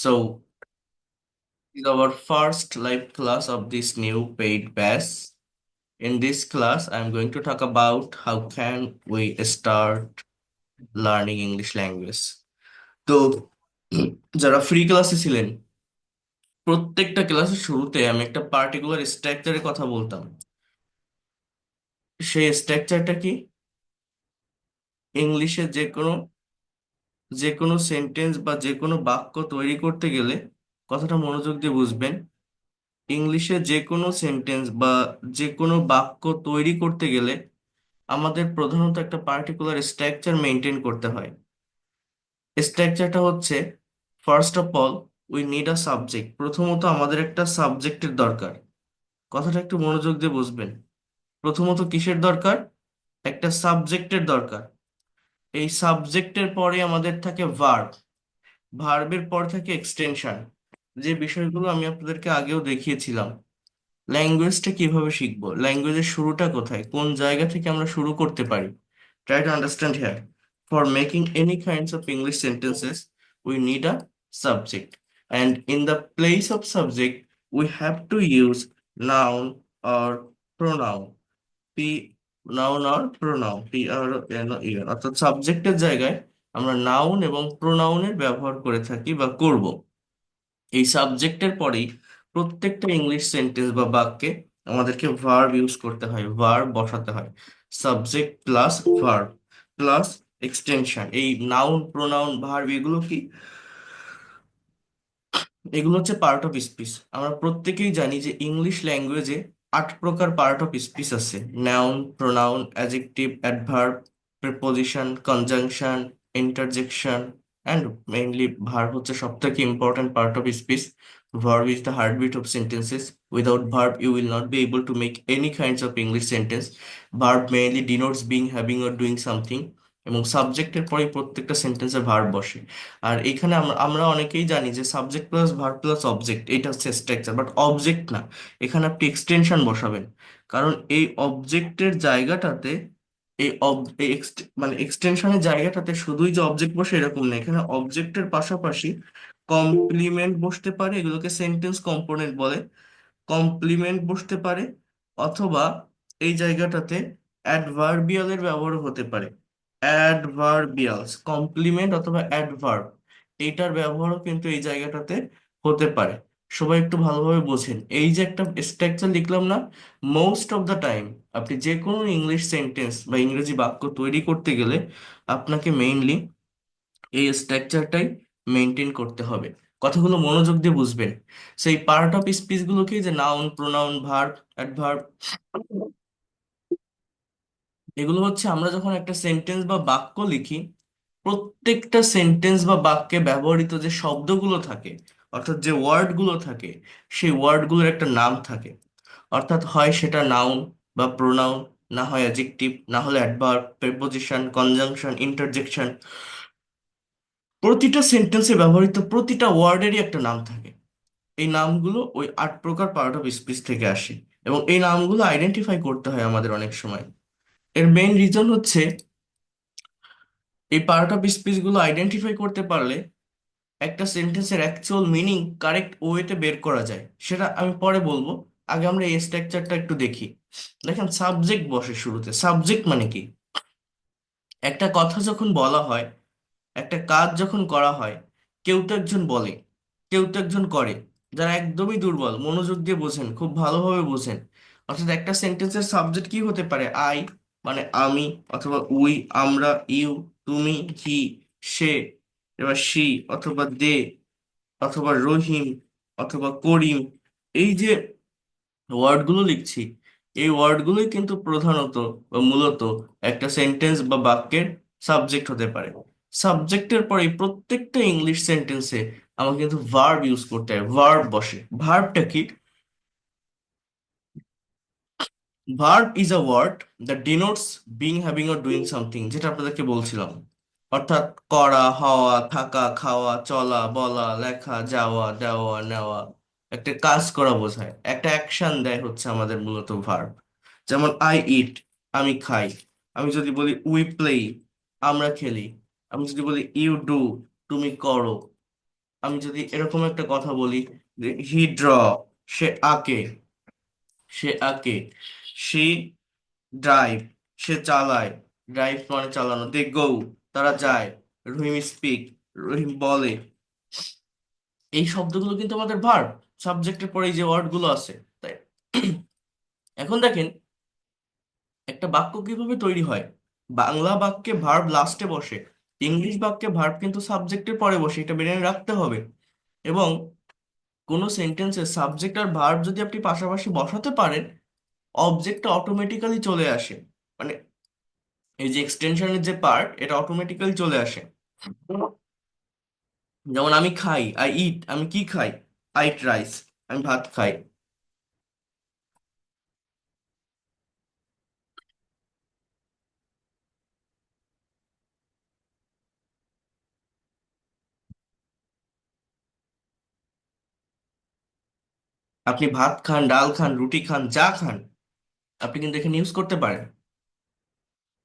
So, this is our first live class of this new paid batch. In this class, I'm going to talk about how can we start learning English language. তো যারা free ক্লাসে ছিলেন, প্রত্যেকটা ক্লাসের শুরুতে আমি একটা particular স্ট্রাকচারের কথা বলতাম। সেই স্ট্রাকচারটা কি? ইংলিশে যে কোনো সেন্টেন্স বা যে কোনো বাক্য তৈরি করতে গেলে কথাটা মনোযোগ দিয়ে বুঝবেন। ইংলিশে যে কোনো সেন্টেন্স বা যে কোনো বাক্য তৈরি করতে গেলে আমাদের প্রধানত একটা পার্টিকুলার স্ট্রাকচার মেনটেন করতে হয়। স্ট্রাকচারটা হচ্ছে, first of all, we need a subject. প্রথমত আমাদের একটা সাবজেক্টের দরকার। কথাটা একটু মনোযোগ দিয়ে বুঝবেন। প্রথমত কিসের দরকার? একটা সাবজেক্টের দরকার। এই সাবজেক্টের পরে আমাদের থাকে ভার্ব। ভার্বের পর থাকে এক্সটেনশন, যে বিষয়গুলো আমি আপনাদেরকে আগেও দেখিয়েছিলাম। ল্যাঙ্গুয়েজটা কিভাবে শিখবো, ল্যাঙ্গুয়েজের শুরুটা কোথায়, কোন জায়গা থেকে আমরা শুরু করতে পারি। Try to understand here. For making any kinds of English sentences we need a subject, and in the place of subject we have to use noun or pronoun. p Noun or pronoun, P-R-O-N-O-U-N, অর্থাৎ সাবজেক্টের জায়গায় আমরা noun এবং প্রোনাউনের ব্যবহার করে থাকি বা করব। এই সাবজেক্টের পরেই প্রত্যেকটা ইংলিশ সেন্টেন্স বা বাক্যে আমাদেরকে ভার্ব ইউজ করতে হয়, ভার্ব বসাতে হয়। Subject plus verb plus extension. এই নাউন প্রোনাউন ভার্ব এগুলো কি? এগুলো হচ্ছে পার্ট অফ স্পিচ। আমরা প্রত্যেকেই জানি যে ইংলিশ ল্যাঙ্গুয়েজে 8 প্রকার পার্ট অফ স্পিচ আছে: noun, pronoun, adjective, adverb, preposition, conjunction, interjection, and mainly verb হচ্ছে সব থেকে important part of speech. Verb is the heartbeat of sentences. Without verb, you will not be able to make any kinds of English sentence. Verb mainly denotes being, having, or doing something. এবং সাবজেক্টের পরে প্রত্যেকটা সেন্টেন্সে verb বসে। আর এখানে আমরা আমরা অনেকেই জানি যে subject plus verb plus object, এটা হচ্ছে স্ট্রাকচার, বাট অবজেক্ট না। এখানে আপনি এক্সটেনশন বসাবেন, কারণ এই অবজেক্টের জায়গাটাতে মানে এক্সটেনশনের জায়গাটাতে শুধুই যে অবজেক্ট বসে এরকম না, এখানে অবজেক্টের পাশাপাশি কমপ্লিমেন্ট বসতে পারে, এগুলোকে সেন্টেন্স কম্পোনেন্ট বলে। কমপ্লিমেন্ট বসতে পারে, অথবা এই জায়গাটাতে অ্যাডভার্বিয়ালের ব্যবহার হতে পারে। অ্যাডভার্বিয়ালস, কমপ্লিমেন্ট অথবা অ্যাডভার্ব, এইটার ব্যবহারও কিন্তু এই জায়গাটাতে হতে পারে। সবাই একটু ভালোভাবে বোঝেন, এই যে একটা স্ট্রাকচার লিখলাম না, মোস্ট অফ দ্য টাইম আপনি যে কোনো ইংলিশ সেন্টেন্স বা ইংরেজি বাক্য তৈরি করতে গেলে আপনাকে মেইনলি এই স্ট্রাকচারটাই মেনটেন করতে হবে। কথাগুলো মনোযোগ দিয়ে বুঝবেন। সেই পার্ট অফ স্পিচ গুলোকে, যে নাউন, প্রোনাউন, ভার্ব, অ্যাডভার্ব, এগুলো হচ্ছে আমরা যখন একটা সেন্টেন্স বা বাক্য লিখি, প্রত্যেকটা সেন্টেন্স বা বাক্যে ব্যবহৃত যে শব্দগুলো থাকে, অর্থাৎ যে ওয়ার্ডগুলো থাকে, সেই ওয়ার্ডগুলোর একটা নাম থাকে। অর্থাৎ হয় সেটা নাউন বা প্রোনাউন, না হয় অ্যাডজেক্টিভ, না হলে অ্যাডভার্ব, প্রিপোজিশন, কনজাংশন, ইন্টারজেকশন। প্রতিটা সেন্টেন্সে ব্যবহৃত প্রতিটা ওয়ার্ডেরই একটা নাম থাকে। এই নামগুলো ওই 8 প্রকার পার্ট অফ স্পিচ থেকে আসে, এবং এই নামগুলো আইডেন্টিফাই করতে হয় আমাদের অনেক সময়। এর মেইন রিজন হচ্ছে, এই পার্ট অফ স্পিচ গুলো আইডেন্টিফাই করতে পারলে একটা সেন্টেন্সের অ্যাকচুয়াল মিনিং কারেক্ট ওয়েতে বের করা যায়। সেটা আমি পরে বলবো, আগে আমরা এই স্ট্রাকচারটা একটু দেখি। দেখেন, সাবজেক্ট বসে শুরুতে। সাবজেক্ট মানে কি? একটা কথা যখন বলা হয়, একটা কাজ যখন করা হয়, কেউ তো একজন বলে, কেউ তো একজন করে। যারা একদমই দুর্বল, মনোযোগ দিয়ে বোঝেন, খুব ভালোভাবে বোঝেন। অর্থাৎ একটা সেন্টেন্সের সাবজেক্ট কি হতে পারে? আই, মানে আমি, অথবা উই, আমরা, ইউ, তুমি, হি, সে, এবার সি, অথবা দে, অথবা রহিম, অথবা করিম। এই যে ওয়ার্ডগুলো লিখছি, এই ওয়ার্ডগুলোই কিন্তু প্রধানত বা মূলত একটা সেন্টেন্স বা বাক্যের সাবজেক্ট হতে পারে। সাবজেক্টের পরে প্রত্যেকটা ইংলিশ সেন্টেন্সে আমাকে কিন্তু ভার্ব ইউজ করতে হয়, ভার্ব বসে। ভার্বটা কি? Verb is a word that denotes being, having, or doing something, যেটা আপনাদেরকে বলছিলাম। অর্থাৎ করা, হওয়া, থাকা, খাওয়া, চলা, বলা, লেখা, যাওয়া, দেওয়া, নেওয়া, একটা কাজ করা বোঝায়, একটা অ্যাকশন দেয় হচ্ছে আমাদের মূলত ভার্ব। যেমন আই ইট, আমি খাই। আমি যদি বলি উই প্লে, আমরা খেলি। আমি যদি বলি ইউ ডু, তুমি করো। আমি যদি এরকম একটা কথা বলি যে হি ড্র, সে আঁকে, সে আঁকে, সে ড্রাইভ, সে চালায়, ড্রাইভ মানে চালানো, দে গো, তারা যায়, রহিম স্পিক, রহিম বলে। এই শব্দগুলো কিন্তু আমাদের ভার্ব, সাবজেক্টের পরে এই যে ওয়ার্ড গুলো আছে, তাই। এখন দেখেন একটা বাক্য কিভাবে তৈরি হয়। বাংলা বাক্যে ভার্ব লাস্টে বসে, ইংলিশ বাক্যে ভার্ব কিন্তু সাবজেক্টের পরে বসে, এটা মেনে রাখতে হবে। এবং কোনো সেন্টেন্সে সাবজেক্ট আর ভার্ব যদি আপনি পাশাপাশি বসাতে পারেন, অবজেক্টটা অটোমেটিক্যালি চলে আসে। মানে এই যে এক্সটেনশনের যে পার্ট, এটা অটোমেটিক্যালি চলে আসে। যেমন আমি খাই, আই ইট, আমি কি খাই, আই ইট রাইস, আমি ভাত খাই। আপনি ভাত খান, ডাল খান, রুটি খান, যা খান, আপনি কিন্তু এখানে ইউজ করতে পারেন।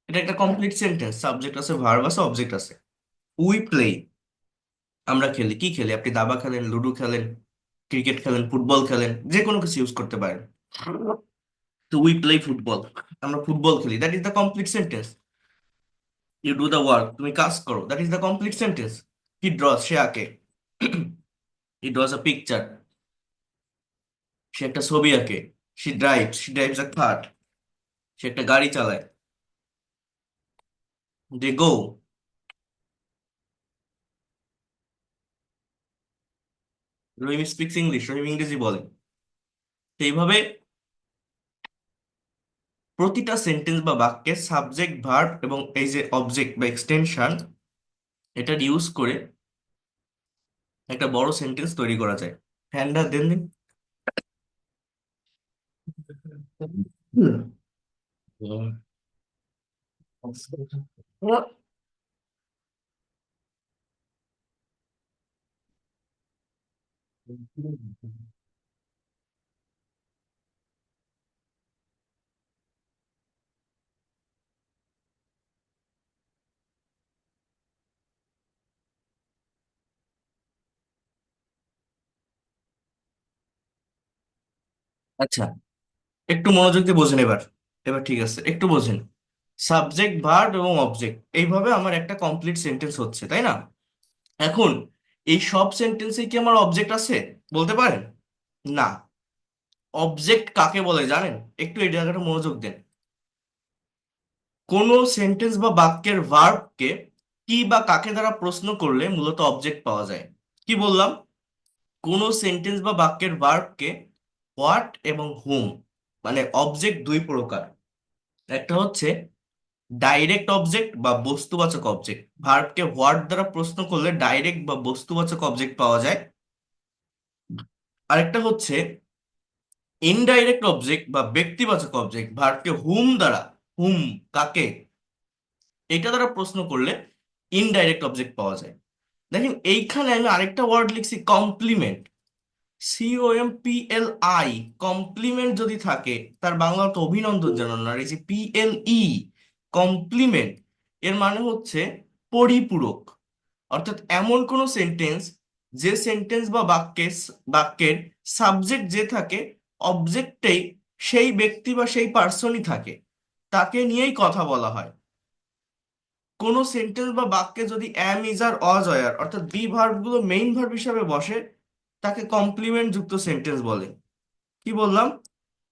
এটা একটা কমপ্লিট সেন্টেন্স, সাবজেক্ট আছে, ভার্ব আছে, অবজেক্ট আছে। উই প্লে, আমরা খেলি, কি খেলি, আপনি দাবা খেলেন, লুডো খেলেন, ক্রিকেট খেলেন, ফুটবল খেলেন, যে কোনো কিছু ইউজ করতে পারেন। তো উই প্লে ফুটবল, আমরা ফুটবল খেলি, that is the complete sentence. You do the work, তুমি কাজ করো, that is the complete sentence. He draws, সে আঁকে, হি ড্রস আ পিকচার, সে একটা ছবি আঁকে। শি ড্রাইভস আ কার, সে একটা গাড়ি চালায়। দে গো, রহিম স্পিক্স ইংলিশ, রহিম ইংরেজি বলে। তো এইভাবে প্রতিটা সেন্টেন্স বা বাক্যে সাবজেক্ট, ভার্ব এবং এই যে অবজেক্ট বা এক্সটেনশন, এটা ইউজ করে একটা বড় সেন্টেন্স তৈরি করা যায়। হ্যান্ডা দেন দিন। হুম। আচ্ছা, একটু মনোযোগ দিয়ে বোঝেন এবার। এবার ঠিক আছে, একটু বোঝেন। সাবজেক্ট, ভার্ব এবং অবজেক্ট, এইভাবে আমার একটা কমপ্লিট সেন্টেন্স হচ্ছে, তাই না? এখন এই সব সেন্টেন্সে কি আমার অবজেক্ট আছে বলতে পারেন? না। অবজেক্ট কাকে বলে জানেন? একটু এই জায়গাটা মনোযোগ দেন। কোন সেন্টেন্স বা বাক্যের ভার্বকে কি বা কাকে দ্বারা প্রশ্ন করলে মূলত অবজেক্ট পাওয়া যায়। কি বললাম? কোন সেন্টেন্স বা বাক্যের ভার্বকে হোয়াট এবং হুম, মানে অবজেক্ট দুই প্রকার। একটা হচ্ছে ডাইরেক্ট অবজেক্ট বা বস্তুবাচক অবজেক্ট, ভার্বকে হোয়াট দ্বারা প্রশ্ন করলে ডাইরেক্ট বা বস্তুবাচক অবজেক্ট পাওয়া যায়। আরেকটা হচ্ছে ইনডাইরেক্ট অবজেক্ট বা ব্যক্তিবাচক অবজেক্ট, ভার্বকে হুম দ্বারা, হুম, কাকে, এটা দ্বারা প্রশ্ন করলে ইনডাইরেক্ট অবজেক্ট পাওয়া যায়। দেখেন এইখানে আমি আরেকটা ওয়ার্ড লিখছি, কমপ্লিমেন্ট, COMPLI। কমপ্লিমেন্ট যদি থাকে, তার বাংলা তো অভিনন্দন জানানো, আর এই যে PLE, কমপ্লিমেন্ট, এর মানে হচ্ছে পরিপূরক। অর্থাৎ এমন কোন সেন্টেন্স, যে সেন্টেন্স বা বাক্যের সাবজেক্ট যে থাকে, অবজেক্টেই সেই ব্যক্তি বা সেই পার্সনই থাকে, তাকে নিয়েই কথা বলা হয়। কোন সেন্টেন্স বা বাক্যে যদি অ্যাম, ইজ আর অজ, অয়ার অর্থাৎ বি ভার্ব গুলো মেইন ভার্ব হিসাবে বসে, তাকে কমপ্লিমেন্ট যুক্ত সেন্টেন্স বলে। কি বললাম?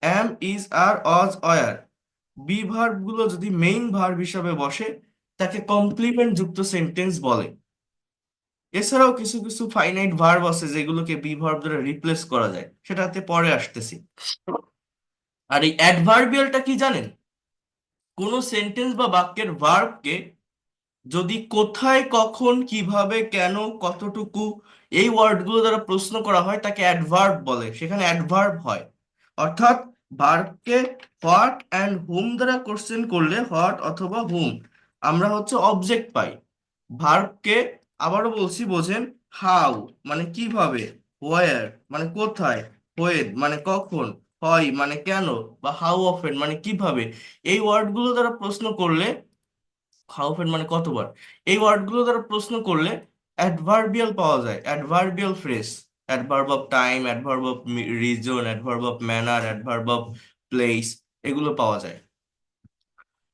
অ্যাম, is R Aja, wire, be verb গুলো যদি মেইন ভার্ব হিসাবে বসে, তাকে কমপ্লিমেন্ট যুক্ত সেন্টেন্স বলে। এছাড়াও কিছু কিছু ফাইনাইট ভার্ব আছে যেগুলোকে বি ভার্ব দ্বারা রিপ্লেস করা যায়, সেটাতে পরে আসতেছি। আর এই অ্যাডভার্বিয়ালটা কি জানেন? কোন সেন্টেন্স বা বাক্যের ভার্বকে যদি কোথায়, কখন, কিভাবে, কেন, কতটুকু, এই ওয়ার্ডগুলো দ্বারা প্রশ্ন করা হয়, তাকে অ্যাডভার্ব বলে, সেখানে অ্যাডভার্ব হয়। অর্থাৎ ভার্বকে হোয়াট অ্যান্ড হুম দ্বারা কোশ্চেন করলে, হোয়াট অথবা হুম, আমরা হচ্ছে অবজেক্ট পাই। ভার্বকে আবারও বলছি, বোঝেন, হাউ মানে কিভাবে, হোয়ার মানে কোথায়, হোয়েন মানে কখন, হয় মানে কেন, বা হাউ অফেন মানে কিভাবে, এই ওয়ার্ডগুলো দ্বারা প্রশ্ন করলে, হাউ অফেন মানে কতবার, এই ওয়ার্ডগুলো দ্বারা প্রশ্ন করলে অ্যাডভার্বিয়াল পাওয়া যায়, adverbial phrase, adverb of time, adverb of reason, adverb of manner, adverb of place, এগুলো পাওয়া যায়।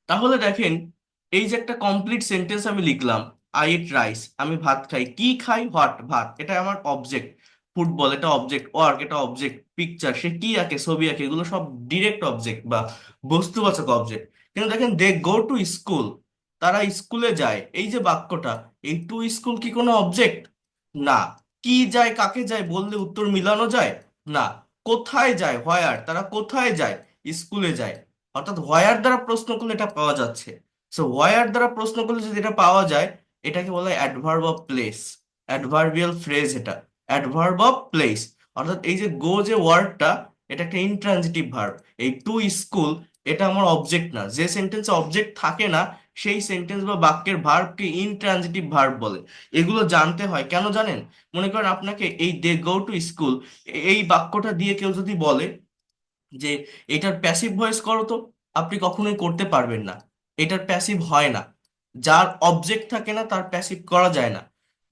তাহলে দেখেন, এই যে একটা কমপ্লিট সেন্টেন্স আমি লিখলাম, আই ইট রাইস, আমি ভাত খাই, কি খাই, হোয়াট, ভাত, এটা আমার অবজেক্ট। ফুটবল এটা অবজেক্ট, ওয়ার্ক এটা অবজেক্ট, পিকচার সে কি আঁকে, ছবি আঁকে, এগুলো সব ডিরেক্ট অবজেক্ট বা বস্তুবাচক অবজেক্ট। কিন্তু দেখেন, দে গো টু স্কুল, তারা স্কুলে যায়, এই যে বাক্যটা, এই টু স্কুল কি কোনো অবজেক্ট? না। কি যায়, কাকে যায় বললে উত্তর মিলানো যায়? না। কোথায় যায়, হোয়ার, তারা কোথায় যায়? স্কুলে যায়। অর্থাৎ হোয়ার দ্বারা প্রশ্ন করলে এটা পাওয়া যাচ্ছে। সো হোয়ার দ্বারা প্রশ্ন করলে যদি এটা পাওয়া যায়, এটাকে বলা হয় adverb of place, adverbial phrase এটা, অ্যাডভার্ব অফ প্লেস। অর্থাৎ এই যে গো যে ওয়ার্ডটা, এটা একটা ইনট্রানজিটিভ ভার্ব। এই টু স্কুল, এটা আমার অবজেক্ট না। যে সেন্টেন্সে অবজেক্ট থাকে না, সেই সেন্টেন্স বা বাক্যের ভার্বকে ইনট্রানজিটিভ ভার্ব বলে। এগুলো জানতে হয়, কেন জানেন? মনে করেন আপনাকে এই দে গো টু স্কুল, এই বাক্যটা দিয়ে কেউ যদি বলে যে এটার প্যাসিভ ভয়েস করো তো, আপনি কখনোই করতে পারবেন না। এটার প্যাসিভ হয় না। যার অবজেক্ট থাকে না তার প্যাসিভ করা যায় না।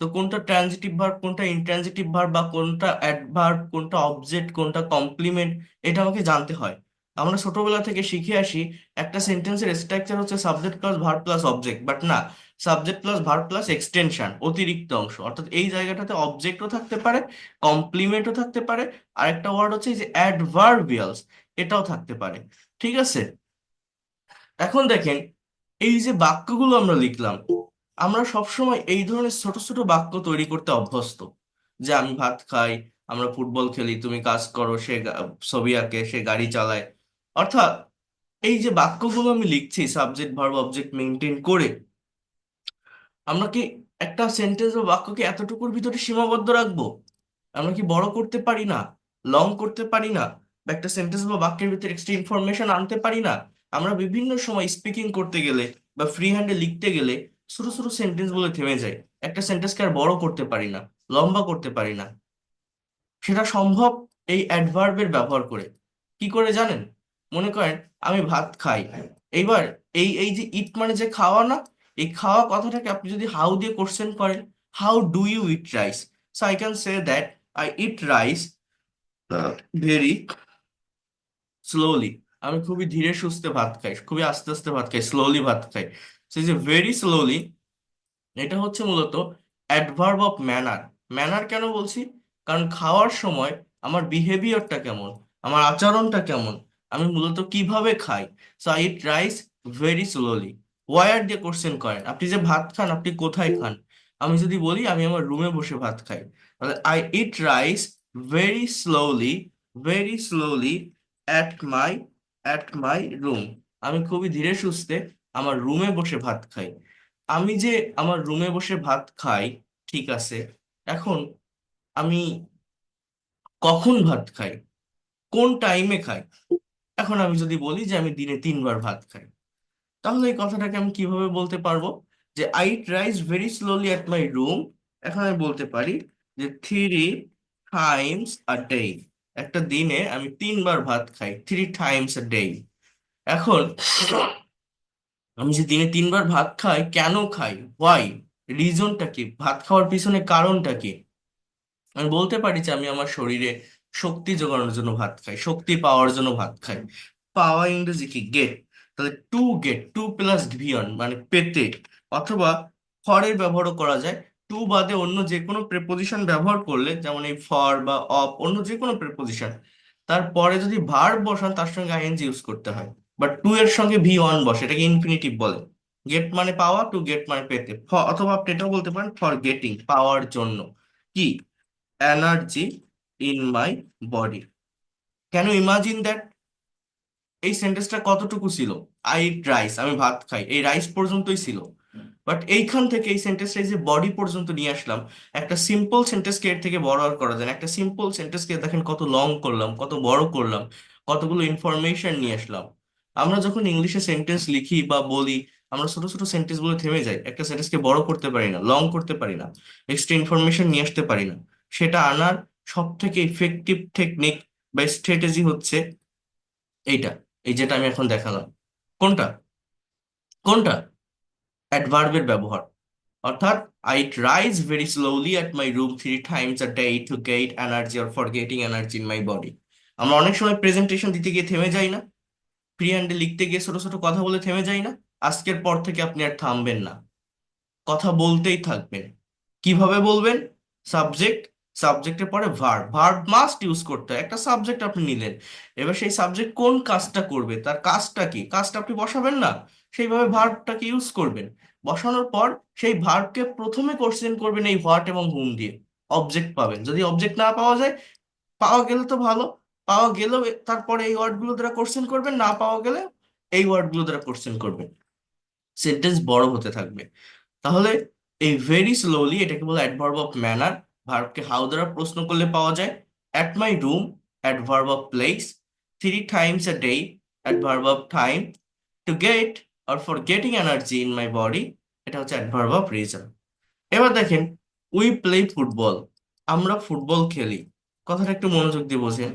তো কোনটা ট্রানজিটিভ ভার্ব, কোনটা ইনট্রানজিটিভ ভার্ব, বা কোনটা অ্যাডভার্ব, কোনটা অবজেক্ট, কোনটা কমপ্লিমেন্ট, এটা আমাকে জানতে হয়। আমরা ছোটবেলা থেকে শিখে আসি একটা সেন্টেন্সের স্ট্রাকচার হচ্ছে subject plus verb plus object, but না, subject plus verb plus extension, অতিরিক্ত অংশ। অর্থাৎ এই জায়গাটাতে অবজেক্টও থাকতে পারে, কমপ্লিমেন্টও থাকতে পারে, আরেকটা ওয়ার্ড হচ্ছে এই যে অ্যাডভার্বিয়ালস, এটাও থাকতে পারে। ঠিক আছে? এখন দেখেন, এই যে বাক্যগুলো আমরা লিখলাম, আমরা সবসময় এই ধরনের ছোট ছোট বাক্য তৈরি করতে অভ্যস্ত। যে আমি ভাত খাই, আমরা ফুটবল খেলি, তুমি কাজ করো, সে ছবি আঁকে, সে গাড়ি চালায়। অর্থাৎ এই যে বাক্যগুলো আমি লিখছি সাবজেক্ট ভার্ব অবজেক্ট মেনটেন করে, আমরা কি একটা সেন্টেন্স বা বাক্যকে এতটুকুর ভিতরে সীমাবদ্ধ রাখবো? আমরা কি বড় করতে পারি না? লং করতে পারি না? বা একটা সেন্টেন্স বা বাক্যের ভিতরে এক্সট্রা ইনফরমেশন আনতে পারি না? আমরা বিভিন্ন সময় স্পিকিং করতে গেলে বা ফ্রি হ্যান্ডে লিখতে গেলে ছোট ছোট সেন্টেন্স বলে থেমে যাই। একটা সেন্টেন্সকে আর বড় করতে পারি না, লম্বা করতে পারি না। সেটা সম্ভব এই অ্যাডভার্বের ব্যবহার করে। কি করে জানেন? মনে করেন আমি ভাত খাই, এইবার এই এই যে ইট মানে যে খাওয়া না, এই খাওয়া কথাটাকে আপনি যদি হাউ দিয়ে কোশ্চেন করেন, how do you eat rice, so I can say that I eat rice very slowly. আমি খুবই ধীরে সুস্থে ভাত খাই, খুবই আস্তে আস্তে ভাত খাই, স্লোলি ভাত খাই। সেই যে ভেরি স্লোলি, এটা হচ্ছে মূলত অ্যাডভার্ব অফ ম্যানার। ম্যানার কেন বলছি? কারণ খাওয়ার সময় আমার বিহেভিয়ারটা কেমন, আমার আচরণটা কেমন, আমি মূলত কিভাবে খাই। So I eat rice very slowly. Where দিয়ে কোশ্চেন করেন, আপনি যে ভাত খান আপনি কোথায় খান? আমি যদি বলি আমি আমার রুমে বসে ভাত খাই, তাহলে I eat rice very slowly, very slowly at my at my room. আমি খুবই ধীরে সুস্থে আমার রুমে বসে ভাত খাই। আমি যে আমার রুমে বসে ভাত খাই, ঠিক আছে, এখন আমি কখন ভাত খাই, কোন টাইমে খাই? এখন আমি যদি বলি যে আমি দিনে 3 বার ভাত খাই, তাহলে এই কথাটাকে আমি কিভাবে বলতে পারবো? যে I rice very slowly at my room. এখন আমি বলতে পারি যে 3 টাইমস আ ডে, একটা দিনে আমি 3 বার ভাত খাই, 3 টাইমস আ ডে। এখন আমি যে দিনে 3 বার ভাত খাই, কেন খাই, হোয়াই, রিজনটা কি, ভাত খাওয়ার পিছনে কারণটা কি? আমি বলতে পারি যে আমি আমার শরীরে শক্তি যোগানোর জন্য ভাত খাই, শক্তি পাওয়ার জন্য ভাত খাই। পাওয়া ইংরেজি কি, গেট। তাহলে টু গেট, টু প্লাস ভিয়ন মানে পেতে। অথবা ফরের ব্যবহারও করা যায়। টু বাদে অন্য যে কোনো প্রেপোজিশন ব্যবহার করলে, যেমন এই ফর বা অফ, অন্য যে কোনো প্রেপোজিশন, তারপরে যদি ভার্ব বসান তার সঙ্গে আইএনজি ইউজ করতে হয়। বাট টু এর সঙ্গে ভি ওয়ান বসে, এটাকে ইনফিনিটিভ বলে। গেট মানে পাওয়া, টু গেট মানে পেতে। অথবা আপনি এটাও বলতে পারেন ফর গেটিং, পাওয়ার জন্য। কি, energy in my body. Can you imagine that? এই সেন্টেন্সটা কতটুকু ছিল? আই ইট রাইস, আমি ভাত খাই, এই রাইস পর্যন্তই ছিল। বাট এইখান থেকে এই সেন্টেন্সটা যে বডি পর্যন্ত নিয়ে আসলাম, একটা সিম্পল সেন্টেন্সকে এর থেকে বড় আর করা যায় না। একটা সিম্পল সেন্টেন্সকে দেখেন কত লং করলাম, কত বড় করলাম, কতগুলো ইনফরমেশন নিয়ে আসলাম। আমরা যখন ইংলিশে সেন্টেন্স লিখি বা বলি, আমরা ছোট ছোট সেন্টেন্স বলে থেমে যাই, একটা সেন্টেন্সকে বড় করতে পারি না, লং করতে পারি না, এক্সট্রা ইনফরমেশন নিয়ে আসতে পারি না। সেটা আনার সব থেকে ইফেক্টিভ টেকনিক বা স্ট্র্যাটেজি হচ্ছে এইটা, এই যেটা আমি এখন দেখালাম। কোনটা? কোনটা? অ্যাডভার্বের ব্যবহার। অর্থাৎ I rise very slowly at my room 3 times a day to get energy or for getting energy in my body. আমরা অনেক সময় প্রেজেন্টেশন দিতে গিয়ে থেমে যাই না, ফ্রি হ্যান্ডে লিখতে গিয়ে ছোট ছোট কথা বলে থেমে যাই না? আজকের পর থেকে আপনি আর থামবেন না, কথা বলতেই থাকবেন। কিভাবে বলবেন? সাবজেক্ট, সাবজেক্টের পরে ভার্ব, ভার্ব মাস্ট ইউজ করতে হয়। একটা সাবজেক্ট আপনি নিলেন, এবার সেই সাবজেক্ট কোন কাজটা করবে, তার কাজটা কি, কাজটা আপনি বসাবেন না, সেইভাবে ভার্বটাকে ইউজ করবেন। বসানোর পর সেই ভার্বকে প্রথমে কোশ্চেন করবেন এই হোয়াট এবং হুম দিয়ে। অবজেক্ট পাবেন, যদি অবজেক্ট না পাওয়া যায়, পাওয়া গেলে তো ভালো, পাওয়া গেলেও তারপরে এই ওয়ার্ডগুলো দ্বারা কোশ্চেন করবেন, না পাওয়া গেলে এই ওয়ার্ডগুলো দ্বারা কোশ্চেন করবেন। সেন্টেন্স বড় হতে থাকবে। তাহলে এই ভেরি স্লোলি এটাকে বলে অ্যাডভার্ব অফ ম্যানার। ভার্বকে হাউ দ্বারা প্রশ্ন করলে পাওয়া যায়। At my room, adverb of place. 3 times a day, adverb of time. To get or for getting energy in my body, এটা হচ্ছে অ্যাডভার্ব অফ রিজন। এবার দেখেন, উই প্লে ফুটবল, আমরা ফুটবল খেলি। কথাটা একটু মনোযোগ দিয়ে বোঝেন,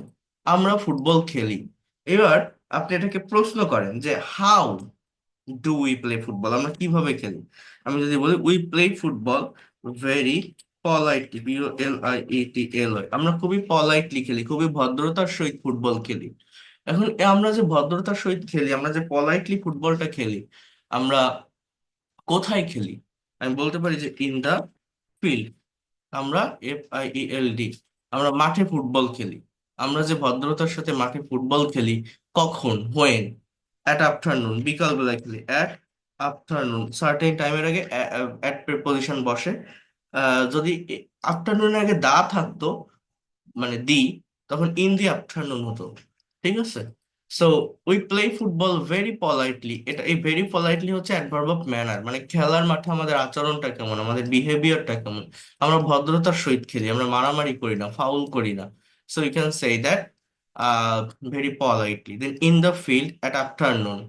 আমরা ফুটবল খেলি। এবার আপনি এটাকে প্রশ্ন করেন যে how do we play football, আমরা কিভাবে খেলি। আমি যদি বলি we play football very politely, POLIETLY, আমরা খুবই পলাইটলি খেলি, খুবই ভদ্রতার সহিত ফুটবল খেলি। এখন আমরা যে ভদ্রতার সহিত খেলি, আমরা যে পলাইটলি ফুটবলটা খেলি, আমরা কোথায় খেলি? আমি বলতে পারি যে ইন দা ফিল্ড, আমরা FIELD, আমরা মাঠে ফুটবল খেলি। আমরা যে ভদ্রতার সাথে মাঠে ফুটবল খেলি, কখন? হোয়েন, অ্যাট আফটারনুন, বিকাল বেলায় খেলি। অ্যাট আফটারনুন, সার্টেন টাইমের আগে অ্যাট প্রিপোজিশন বসে। যদি আফটারনুনের আগে দা থাকতো, মানে দি, তখন ইন দি আফটারনুন হতো। ঠিক আছে? So we play football very politely, এটা এই ভেরি পলাইটলি হচ্ছে অ্যাডভার্ব অফ ম্যানার, মানে খেলার মাঠে আমাদের আচরণটা কেমন, আমাদের বিহেভিয়ারটা কেমন। আমরা ভদ্রতার সহিত খেলি, আমরা মারামারি করি না, ফাউল করি না। So you can say that very politely. Then in the field at afternoon,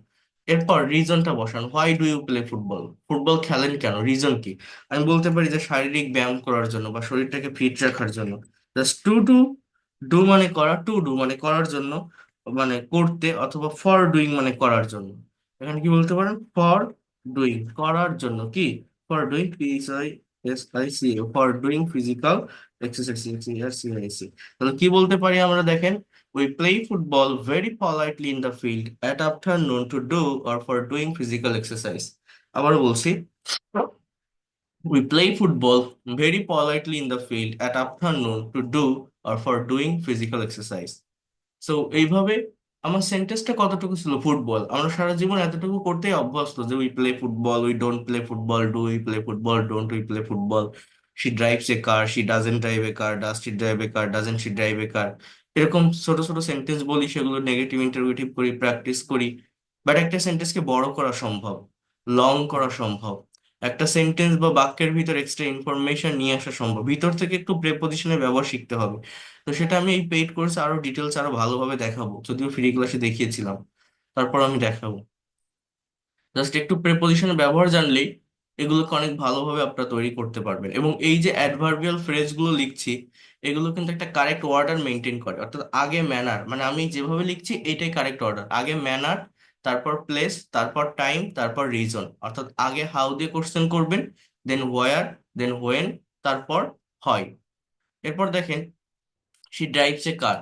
এরপর রিজনটা বসান। Why do you play football, football খেলেন কেন, রিজন কি? আমি বলতে পারি যে শারীরিক ব্যায়াম করার জন্য বা শরীরটাকে ফিট রাখার জন্য। জাস্ট টু ডু, ডু মানে করা, টু ডু মানে করার জন্য, মানে করতে, অথবা ফর ডুইং মানে করার জন্য। এখানে কি বলতে পারেন? ফর ডুইং, করার জন্য। কি? For doing, PHISIC, for doing physical exercise. তাহলে কি বলতে পারি আমরা? দেখেন, we play football very politely in the field at afternoon to do or for doing physical exercise. আবার বলছি, we play football very politely in the field at afternoon to do or for doing physical exercise. So এইভাবে আমার সেন্টেন্সটা কতটুকু ছিল? Football আমরা সারা জীবন এতটুকু করতেই অভ্যস্ত যে we play football, we don't play football, do we play football, don't we play football. She drives a car, she doesn't drive a car, does she drive a car, doesn't she drive a car. এরকম ছোট ছোট sentence বলি, সেগুলো negative interrogative করি, practice করি। But একটা সেন্টেন্সকে বড় করা সম্ভব, লং করা সম্ভব। একটা সেন্টেন্স বা বাক্যের ভিতর এক্সট্রা ইনফরমেশন নিয়ে আসা সম্ভব, ভিতর থেকে একটু প্রেপোজিশনের ব্যবহার শিখতে হবে। তো সেটা আমি এই পেইড কোর্সে আরো ডিটেলস আরো ভালোভাবে দেখাবো, যদিও ফ্রি ক্লাসে দেখিয়েছিলাম, তারপর আমি দেখাবো। জাস্ট একটু প্রেপোজিশনের ব্যবহার জানলেই এগুলোকে অনেক ভালোভাবে আপনারা তৈরি করতে পারবেন। এবং এই যে অ্যাডভার্বিয়াল ফ্রেজ গুলো লিখছি, এগুলো কিন্তু একটা কারেক্ট অর্ডার মেনটেন করে। অর্থাৎ আগে ম্যানার, মানে আমি যেভাবে লিখছি এটাই কারেক্ট অর্ডার। আগে ম্যানার, তারপর প্লেস, তারপর টাইম, তারপর রিজন। অর্থাৎ আগে হাউ দিয়ে কোশ্চেন করবেন, দেন হোয়ার, দেন হোয়েন, তারপর হয়। এরপর দেখেন, সি ড্রাইভস এ কার,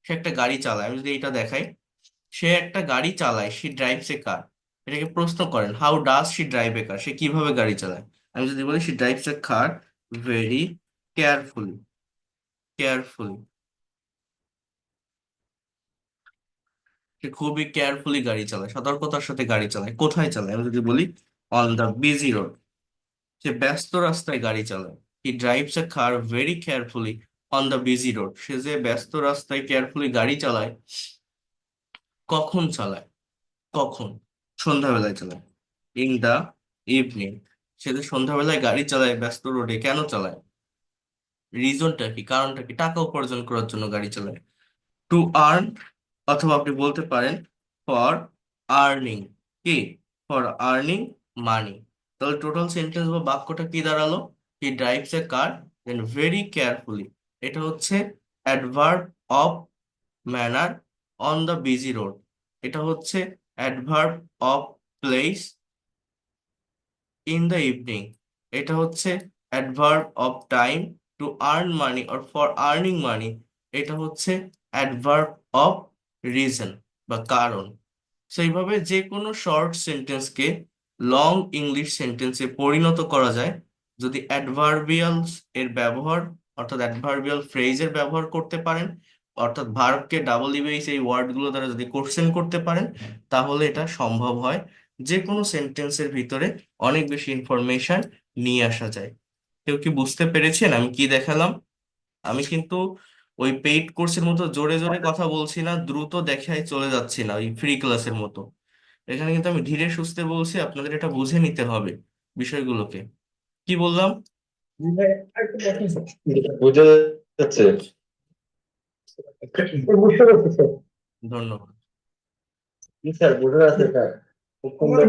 সে একটা গাড়ি চালায়। আমি যদি এটা দেখাই, সে একটা গাড়ি চালায়, সি ড্রাইভস এ কার, এটাকে প্রশ্ন করেন how does she drive a car, সে কিভাবে গাড়ি চালায়। আমি যদি বলি she drives a car very carefully, carefully, সে খুবই কেয়ারফুলি গাড়ি চালায়, সতর্কতার সাথে গাড়ি চালায়। কোথায় চালায়? আমি যদি বলি অন দ্য বিজি রোড, সে ব্যস্ত রাস্তায় গাড়ি চালায়। He drives a car very carefully on the busy road, সে যে ব্যস্ত রাস্তায় কেয়ারফুলি গাড়ি চালায়, কখন চালায়? কখন? সন্ধ্যাবেলায় চালায়। ইন দা ইভিনিং, সে যে সন্ধ্যাবেলায় গাড়ি চালায় ব্যস্ত রোডে, কেন চালায়? রিজনটা কি, কারণটা কি? টাকা উপার্জন করার জন্য গাড়ি চালায়। টু আর্ন, অথবা আপনি বলতে পারেন ফর আর্নিং। কি? For earning money. তাহলে টোটাল সেন্টেন্স বা বাক্যটা কি দাঁড়ালো? He drives a car then very carefully, এটা হচ্ছে adverb of manner on the busy road. এটা হচ্ছে adverb of place in the evening. এটা হচ্ছে adverb of time. To earn money or for earning money, এটা হচ্ছে অ্যাডভার্ব অফ রিজন বা কারণ। সেইভাবে যে কোনো শর্ট সেন্টেন্সকে লং ইংলিশ সেন্টেন্সে পরিণত করা যায় যদি অ্যাডভার্বিয়ালস এর ব্যবহার, অর্থাৎ অ্যাডভার্বিয়াল ফ্রেজের ব্যবহার করতে পারেন, অর্থাৎ ভার্বকে ডাবল ইভেইস এই ওয়ার্ডগুলো দ্বারা যদি কোশ্চেন করতে পারেন, তাহলে এটা সম্ভব হয়। যে কোনো সেন্টেন্সের ভিতরে অনেক বেশি ইনফরমেশন নিয়ে আসা যায়। কেউ কি বুঝতে পেরেছেন আমি কি দেখালাম? আমি কিন্তু ওই পেইড কোর্সের মতো জোরে জোরে কথা বলছি না, দ্রুত দেখাই চলে যাচ্ছি না ওই ফ্রি ক্লাসের মতো। এখানে কিন্তু আমি ধীরে সুস্থে বলছি, আপনাদের এটা বুঝে নিতে হবে বিষয়গুলোকে। কি বললাম? বোঝা যাচ্ছে। বুঝতে পারছি স্যার। ধন্যবাদ। জি স্যার, বোঝা যাচ্ছে স্যার। খুব সুন্দর।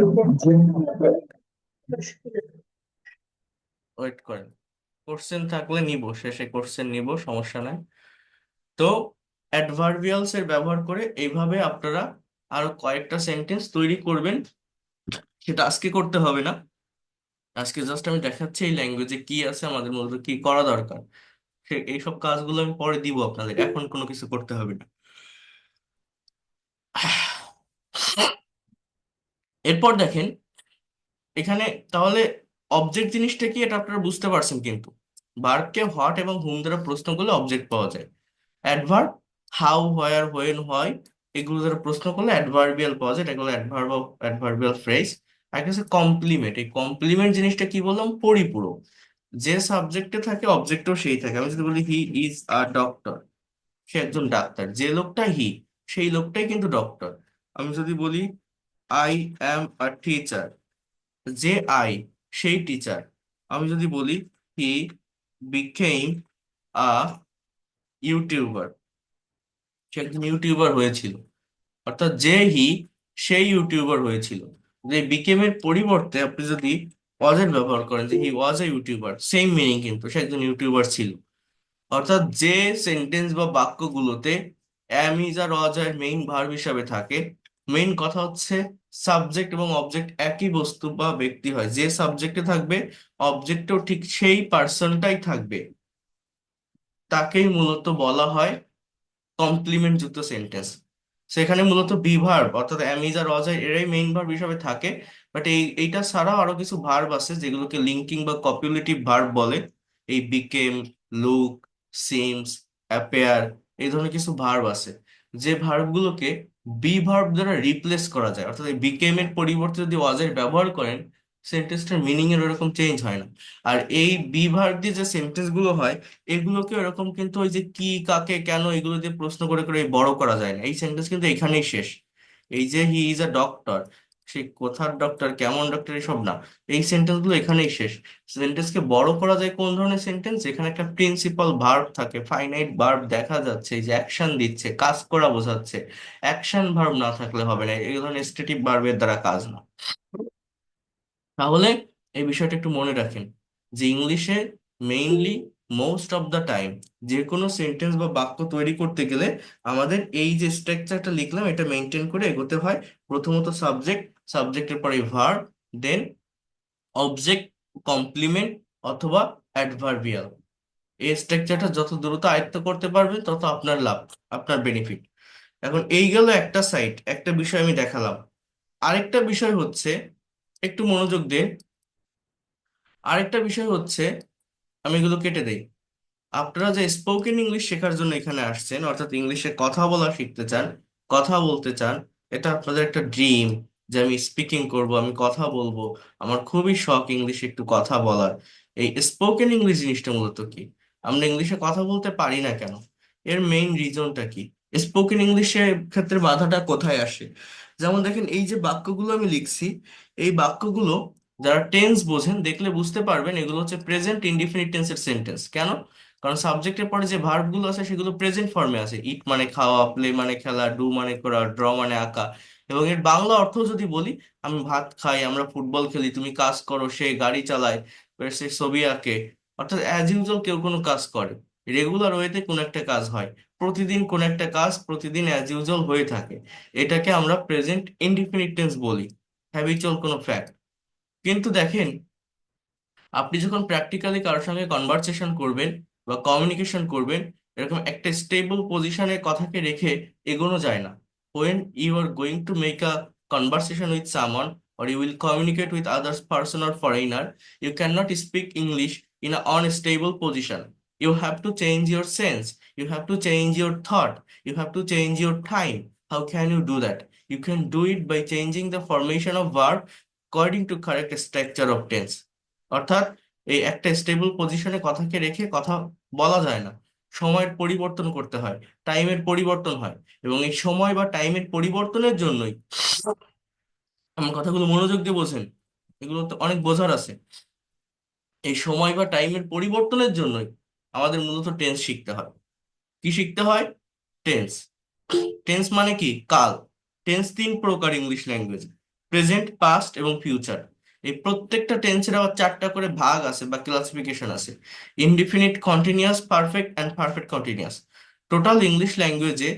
ওয়েট করেন, কোশ্চেন থাকলে নিব, শেষে কোশ্চেন নিব, সমস্যা নাই। তো অ্যাডভার্বিয়ালস এর ব্যবহার করে এইভাবে আপনারা আরো কয়েকটা সেন্টেন্স তৈরি করবেন। সেটা আজকে করতে হবে না, আজকে জাস্ট আমি দেখাচ্ছি এই ল্যাঙ্গুয়েজে কি আছে, আমাদের মূলত কি করা দরকার। এইসব কাজগুলো আমি পরে দিব আপনাদের, এখন কোনো কিছু করতে হবে না। এরপর দেখেন এখানে, তাহলে অবজেক্ট জিনিসটা কি এটা আপনারা বুঝতে পারছেন কিন্তু। ভার্বকে হোয়াট এবং হুম দ্বারা প্রশ্ন করলে অবজেক্ট পাওয়া যায়। অ্যাডভার্ব হাউ, হোয়ার, হোয়েন, হয়, এগুলো দ্বারা প্রশ্ন করলে অ্যাডভার্বিয়াল পাওয়া যায়, এগুলো অ্যাডভার্ব অফ অ্যাডভার্বিয়াল ফ্রেজ। আর একটা হচ্ছে কমপ্লিমেন্ট। এই কমপ্লিমেন্ট জিনিসটা কি বললাম? পরিপূরক। যে সাবজেক্টে থাকে অবজেক্টও সেই থাকে। আমি যদি বলি হি ইজ আ ডক্টর, সে একজন ডাক্তার, যে লোকটা হি, সেই লোকটাই কিন্তু ডক্টর। আমি যদি বলি আই অ্যাম আ টিচার, যে আই, সেই টিচার। আমি যদি বলি হি বিকেম আ ইউটিউবার, সে একজন ইউটিউবার হয়েছিল। অর্থাৎ যে হি, সেই ইউটিউবার হয়েছিল। যে বিকেম এর পরিবর্তে আপনি যদি ওয়াজ এর ব্যবহার করেন, যে হি ওয়াজ এ ইউটিউবার, সেম মিনিং কিন্তু, সে একজন ইউটিউবার ছিল। অর্থাৎ যে সেন্টেন্স বা বাক্যগুলোতে অ্যাম, ইজ আর ওয়াজ এর মেইন ভার্ব হিসাবে থাকে, মেইন কথা হচ্ছে সাবজেক্ট এবং অবজেক্ট একই বস্তু বা ব্যক্তি হয়, যে সাবজেক্টে থাকবে অবজেক্টেও ঠিক সেই পার্সনটাই থাকবে, তাকেই মূলত বলা হয় কমপ্লিমেন্ট যুক্ত সেন্টেন্স। সেখানে মূলত বি ভার্ব অর্থাৎ অ্যাম, ইজ আর ওয়াজ আর এরাই মেইন ভার্ব হিসাবে থাকে। বাট এইটা ছাড়াও আরো কিছু ভার্ব আছে যেগুলোকে লিঙ্কিং বা কপিউলেটিভ ভার্ব বলে। এই বিকেম, লুক, সিমস, অ্যাপেয়ার, এই ধরনের কিছু ভার্ব আছে, যে ভার্বগুলোকে বি ভার্ব দ্বারা রিপ্লেস করা যায়। অর্থাৎ এই বিকেম এর পরিবর্তে যদি ওয়াজ এর ব্যবহার করেন, সেন্টেন্সটার মিনিং এর ওরকম চেঞ্জ হয় না। আর এই বি ভার্ব দিয়ে যে সেন্টেন্স গুলো হয়, এগুলোকে এরকম কিন্তু ওই যে কি, কাকে, কেন, এগুলো দিয়ে প্রশ্ন করে করে বড় করা যায় না। এই সেন্টেন্স কিন্তু এখানেই শেষ। এই যে হি ইজ আ ডক্টর, সে কোথার ডক্টর, কেমন ডক্টর, এসব না। এই সেন্টেন্স গুলো এখানেই শেষ। সেন্টেন্সকে বড় করা যায় কোন ধরনের সেন্টেন্স? এখানে একটা প্রিন্সিপাল ভার্ব থাকে, ফাইনাইট ভার্ব দেখা যাচ্ছে, এই যে অ্যাকশন দিচ্ছে, কাজ করা বোঝাচ্ছে। অ্যাকশন ভার্ব না থাকলে হবে না, এই ধরনের স্ট্যাটিক ভার্বের দ্বারা কাজ না। তাহলে এই বিষয়টা একটু মনে রাখেন যে ইংলিশে mainly most of the time যে কোনো সেন্টেন্স বা বাক্য তৈরি করতে গেলে আমাদের এই যে স্ট্রাকচারটা লিখলাম এটা মেনটেন করে এগোতে হয়। প্রথমত সাবজেক্ট, সাবজেক্টের পরে ভার্ব, দেন অবজেক্ট, কমপ্লিমেন্ট অথবা অ্যাডভার্বিয়াল। এই স্ট্রাকচারটা যত দ্রুত আয়ত্ত করতে পারবেন তত আপনার লাভ, আপনার বেনিফিট। এখন এই গেল একটা সাইড, একটা বিষয় আমি দেখালাম। আরেকটা বিষয় হচ্ছে, একটু মনোযোগ দিন, আরেকটা বিষয় হচ্ছে, আমি এগুলো কেটে দেই। আপনারা যে স্পোকেন ইংলিশ শেখার জন্য এখানে আসছেন, অর্থাৎ ইংলিশে কথা বলা শিখতে চান, কথা বলতে চান, এটা আপনাদের একটা ড্রিম যে আমি স্পিকিং করব, আমি কথা বলবো, আমার খুবই শখ ইংলিশে একটু কথা বলার। এই স্পোকেন ইংলিশ জিনিসটা মূলত কি? আমরা ইংলিশে কথা বলতে পারি না কেন? এর মেইন রিজনটা কি? স্পোকেন ইংলিশের ক্ষেত্রে বাধাটা কোথায় আসে? যেমন দেখেন এই যে বাক্যগুলো আমি লিখছি, এই বাক্যগুলো যারা টেন্স বোঝেন দেখলে বুঝতে পারবেন এগুলো হচ্ছে প্রেজেন্ট ইনডিফিনিট টেন্সের সেন্টেন্স। কেন? কারণ সাবজেক্টের পরে যে ভার্ব গুলো আছে সেগুলো প্রেজেন্ট ফর্মে আছে। ইট মানে খাওয়া, প্লে মানে খেলা, ডু মানে করা, ড্র মানে আঁকা। এবং এর বাংলা অর্থ যদি বলি, আমি ভাত খাই, আমরা ফুটবল খেলি, তুমি কাজ করো, সে গাড়ি চালায়, এবার সে ছবি আঁকে। অর্থাৎ অ্যাজ ইউজুয়াল কেউ কোনো কাজ করে, রেগুলার ওয়েতে কোনো একটা কাজ হয়, প্রতিদিন কোন একটা কাজ প্রতিদিন অ্যাজ ইউজুয়াল হয়ে থাকে, এটাকে আমরা প্রেজেন্ট ইনডিফিনিট টেন্স বলি, হ্যাবিচুয়াল কোনো ফ্যাক্ট। কিন্তু দেখেন আপনি যখন প্র্যাকটিক্যালি কারোর সঙ্গে কনভারসেশন করবেন বা কমিউনিকেশন করবেন, এরকম একটা স্টেবল পজিশনে কথাকে রেখে এগোনো যায় না। when you are going to make a conversation with someone or you will communicate with others person or foreigner, you cannot speak English in an unstable position. You have to change your sense, you have to change your thought, you have to change your time. How can you do that? You can do it by changing the formation of verb according to correct structure of tense. অর্থাৎ এই একটা stable পজিশনে কথাকে রেখে কথা বলা যায় না, সময়ের পরিবর্তন করতে হয়, টাইমের পরিবর্তন হয়। এবং এই সময় বা টাইমের পরিবর্তনের জন্যই, আমার কথাগুলো মনোযোগ দিয়ে বোঝেন, এগুলো তো অনেক বোঝার আছে। এই সময় বা টাইমের পরিবর্তনের জন্যই আমাদের মূলত টেন্স শিখতে হয়। কি শিখতে হয়? টেন্স। টেন্স মানে কি? কাল। টেন্স তিন প্রকার ইংলিশ ল্যাঙ্গুয়েজ: প্রেজেন্ট, পাস্ট এবং ফিউচার। এই প্রত্যেকটা টেন্সের আবার চারটা করে ভাগ আছে বা ক্লাসিফিকেশন আছে: indefinite, continuous, perfect and perfect continuous. Total English ল্যাঙ্গুয়েজে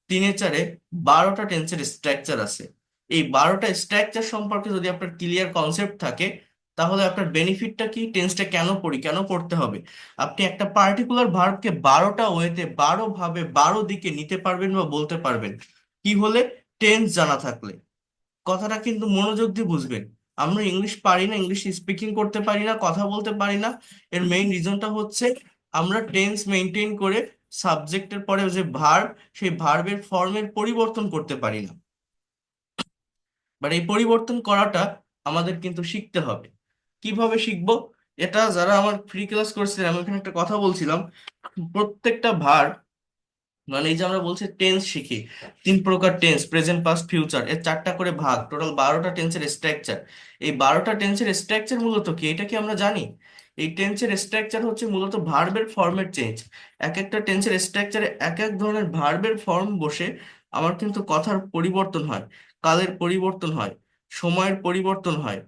তিনে চারে 12টা টেন্সের স্ট্রাকচার আছে। এই 12টা স্ট্রাকচার সম্পর্কে যদি আপনার ক্লিয়ার কনসেপ্ট থাকে, তাহলে আপনার বেনিফিটটা কি, টেন্সটা কেন পড়ি, কেন পড়তে হবে, আপনি একটা পার্টিকুলার ভার্বকে 12টা ওয়েতে 12 ভাবে 12 দিকে নিতে পারবেন বা বলতে পারবেন। কি হলে? টেন্স জানা থাকলে। কথাটা কিন্তু মনোযোগ দিয়ে বুঝবেন। আমরা ইংলিশ পারি না, ইংলিশ স্পিকিং করতে পারি না, কথা বলতে পারি না। এর মেইন রিজনটা হচ্ছে আমরা টেন্স মেনটেন করে সাবজেক্টের পরে যে ভার্ব, সেই ভার্বের ফর্মের পরিবর্তন করতে পারি না। বাট এই পরিবর্তন করাটা আমাদের কিন্তু শিখতে হবে। কিভাবে শিখবো? এটা যারা আমার ফ্রি ক্লাস করছিলেন, আমি এখানে একটা কথা বলছিলাম, প্রত্যেকটা ভার্ব, মানে এই যে আমরা বলছি টেন্স শিখি, তিন প্রকার টেন্স: প্রেজেন্ট, পাস্ট, ফিউচার, এর চারটা করে ভাগ, টোটাল 12টা টেন্সের স্ট্রাকচার। এই 12টা টেন্সের স্ট্রাকচার মূলত কি, এটা কি আমরা জানি? এই টেন্সের স্ট্রাকচার হচ্ছে মূলত ভার্বের ফর্মের চেঞ্জ। এক একটা টেন্সের স্ট্রাকচারে এক এক ধরনের ভার্বের ফর্ম বসে আমার কিন্তু কথার পরিবর্তন হয়, কালের পরিবর্তন হয়, সময়ের পরিবর্তন হয়,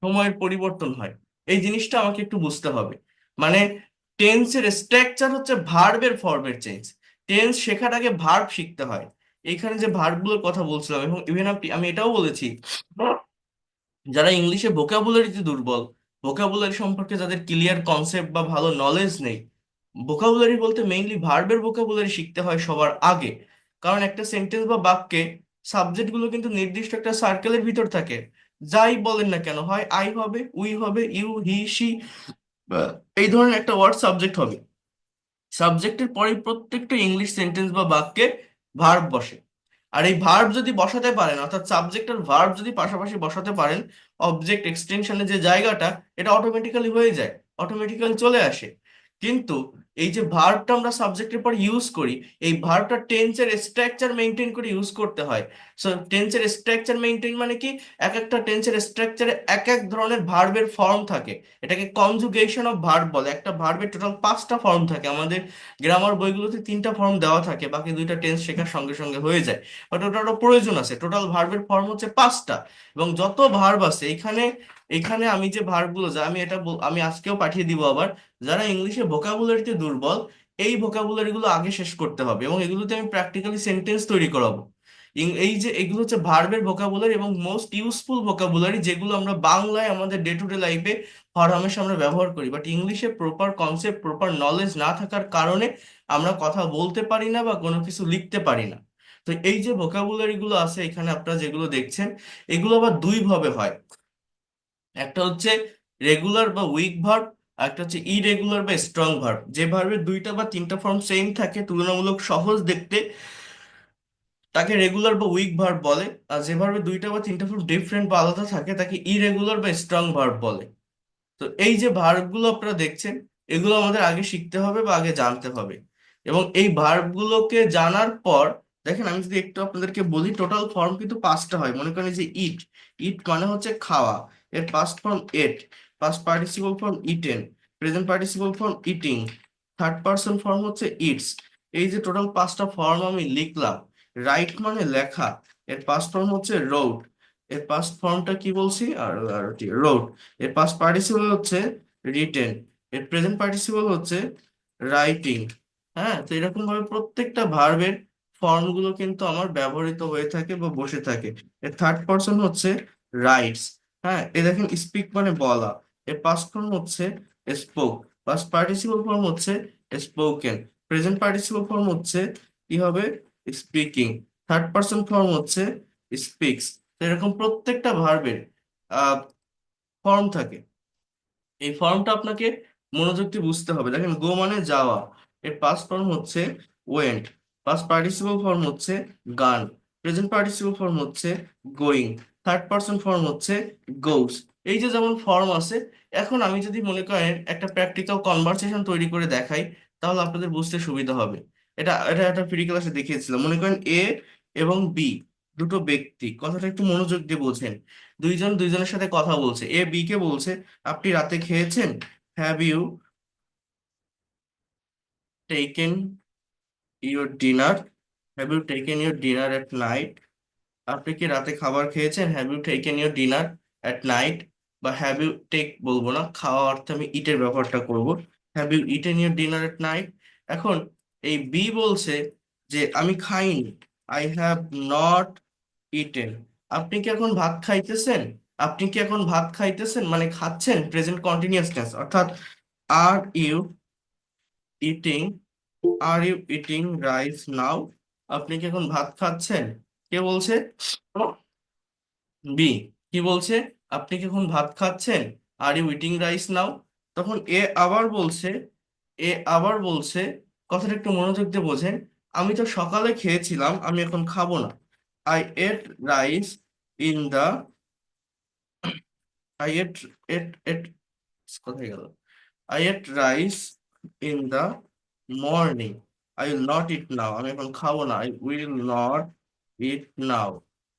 সময়ের পরিবর্তন হয়। এই জিনিসটা আমাকে একটু বুঝতে হবে। মানে টেন্সের স্ট্রাকচার হচ্ছে ভার্বের ফর্মের চেঞ্জ। টেন্স শেখার আগে ভার্ব শিখতে হয়। এইখানে যে ভার্বগুলোর কথা বলছিলাম, এবং ইভেন আমি এটাও বলেছি, যারা ইংলিশে ভোকাবুলারিতে দুর্বল, ভোকাবুলারি সম্পর্কে যাদের ক্লিয়ার কনসেপ্ট বা ভালো নলেজ নেই, ভোকাবুলারি বলতে মেইনলি ভার্বের ভোকাবুলারি শিখতে হয় সবার আগে। কারণ একটা সেন্টেন্স বা বাক্যে সাবজেক্ট গুলো কিন্তু নির্দিষ্ট একটা সার্কেলের ভিতর থাকে। যাই বলেন না কেন, হয় আই হবে, উই হবে, ইউ, হি, সি, এই ধরনের একটা ওয়ার্ড সাবজেক্ট হবে। সাবজেক্টের পরে প্রত্যেকটা ইংলিশ সেন্টেন্স বা বাক্যে ভার্ব বসে। আর এই ভার্ব যদি বসাতে পারেন, অর্থাৎ সাবজেক্ট আর ভার্ব যদি পাশাপাশি বসাতে পারেন, অবজেক্ট এক্সটেনশনের যে জায়গাটা, এটা অটোমেটিক্যালি হয়ে যায়, অটোমেটিক্যালি চলে আসে। কিন্তু এই যে ভার্বটা আমরা সাবজেক্টের পর ইউজ করি, এই ভার্বটা টেন্সের স্ট্রাকচার মেনটেন করে ইউজ করতে হয়। সো টেন্সের স্ট্রাকচার মেনটেন মানে কি? এক একটা টেন্সের স্ট্রাকচারে এক এক ধরনের ভার্বের ফর্ম থাকে। এটাকে কনজুগেশন অফ ভার্ব বলে। একটা ভার্বের টোটাল 5টা ফর্ম থাকে। আমাদের গ্রামার বইগুলোতে 3টা ফর্ম দেওয়া থাকে, বাকি 2টা টেন্স শেখার সঙ্গে সঙ্গে হয়ে যায়। বাট ওটারও প্রয়োজন আছে। টোটাল ভার্বের ফর্ম হচ্ছে 5টা। এবং যত ভার্ব আছে এখানে, এখানে আমি যে ভার্বগুলো, যা আমি এটা আমি আজকেও পাঠিয়ে দিব আবার, যারা ইংলিশে ভোকাবুলারিতে দুর্বল, এই ভোকাবুলারি গুলো আগে শেষ করতে হবে, এবং এগুলোতে আমি প্র্যাকটিক্যালি সেন্টেন্স তৈরি করাবো। এই যে এগুলো হচ্ছে ভার্বের ভোকাবুলারি এবং মোস্ট ইউজফুল ভোকাবুলারি, যেগুলো আমরা বাংলায় আমাদের ডে টু ডে লাইফে হরহামেশা আমরা ব্যবহার করি। বাট ইংলিশে প্রপার কনসেপ্ট, প্রপার নলেজ না থাকার কারণে আমরা কথা বলতে পারি না বা কোনো কিছু লিখতে পারি না। তো এই যে ভোকাবুলারি গুলো আছে এখানে আপনারা যেগুলো দেখছেন, এগুলো আবার দুই ভাবে হয়। একটা হচ্ছে রেগুলার বা উইক ভার্ব, আর একটা হচ্ছে ইরেগুলার বা স্ট্রং ভার্ব। যে ভার্বের 2টা বা 3টা ফর্ম সেম থাকে, তুলনামূলক সহজ দেখতে, তাকে রেগুলার বা উইক ভার্ব বলে। আর যে ভার্বের 2টা বা 3টা ফর্ম ডিফারেন্ট বা আলাদা থাকে, তাকে ইরেগুলার বা স্ট্রং ভার্ব বলে। তো এই যে ভার্বগুলো আপনারা দেখছেন, এগুলো আমাদের আগে শিখতে হবে বা আগে জানতে হবে। এবং এই ভার্বগুলোকে জানার পর, দেখেন আমি যদি একটু আপনাদেরকে বলি, টোটাল ফর্ম কিন্তু 5টা হয়। মনে করেন যে ইট, ইট মানে হচ্ছে খাওয়া, এর past form ate, past participle form eaten, present participle form eating, third person form হচ্ছে ইটস। এই যে টোটাল 5টা ফর্ম আমি লিখলাম। রাইট মানে লেখা, এর পাস্ট ফর্ম হচ্ছে রোড, এর পাস্ট ফর্মটা কি বলছি, আর রোড। এর পাস্ট পার্টিসিপল হচ্ছে রিটেন, এর প্রেজেন্ট পার্টিসিপল হচ্ছে রাইটিং। হ্যাঁ, তো এরকম ভাবে প্রত্যেকটা ভার্বের ফর্মগুলো কিন্তু আমার ব্যবহৃত হয়ে থাকে বা বসে থাকে। এর থার্ড পারসন হচ্ছে রাইটস। হ্যাঁ, এ দেখেন স্পিক মানে বলা। এর পাস্ট ফর্ম হচ্ছে স্পোক। পাস্ট পার্টিসিপল ফর্ম হচ্ছে স্পোকেন। প্রেজেন্ট পার্টিসিপল ফর্ম হচ্ছে কি হবে? স্পিকিং। থার্ড পারসন ফর্ম হচ্ছে স্পিক্স। এরকম প্রত্যেকটা ভার্বের ফর্ম থাকে। এই ফর্মটা আপনাকে মনোযোগ দিয়ে বুঝতে হবে। দেখেন, গো মানে যাওয়া, এর পাস্ট ফর্ম হচ্ছে ওয়েন্ট। পাস্ট পার্টিসিপল ফর্ম হচ্ছে গান। প্রেজেন্ট পার্টিসিপল ফর্ম হচ্ছে গোয়িং। থার্ড পারসন ফর্ম হচ্ছে গোস। এই যে যেমন ফর্ম আছে, এখন আমি যদি মনে করেন একটা প্র্যাকটিক্যাল কনভারসেশন তৈরি করে দেখাই, তাহলে আপনাদের বুঝতে সুবিধা হবে। এটা এটা একটা ফ্রি ক্লাসে দেখিয়েছিলাম। মনে করেন এ এবং বি দুটো ব্যক্তি, কথাটা একটু মনোযোগ দিয়ে বোঝেন। দুইজন দুইজনের সাথে কথা বলছে। এ বি কে বলছে, আপনি রাতে খেয়েছেন? Have you taken your dinner? Have you taken your dinner at night? আপনি কি রাতে খাবার খেয়েছেন? Have you taken your dinner at night? বা হ্যাভ ইউ টেক বলবো না, খাওয়া অর্থে আমি ইটের ব্যবহারটা করব। Have you eaten your dinner at night? এখন এই বি বলছে যে আমি খাইনি, আই হ্যাভ নট ইটেন। আপনি কি এখন ভাত খাইতেছেন? আপনি কি এখন ভাত খাইতেছেন মানে খাচ্ছেন, প্রেজেন্ট কন্টিনিউয়াস টেন্স। অর্থাৎ are you eating, are you eating rice now? আপনি কি এখন ভাত খাচ্ছেন? কে বলছে? বি। কি বলছে? আপনি কি এখন ভাত খাচ্ছেন? আর ইউ ইটিং রাইস নাও? তখন এ আবার বলছে, এ আবার বলছে, কথাটা একটু মনোযোগ দিয়ে বোঝেন, আমি তো সকালে খেয়েছিলাম, আমি এখন খাবো না। I ate rice in the, I ate ate ate কোথায় গেল? I ate rice in the morning. I will not eat now. আমি এখন খাবো না। I will not eat now.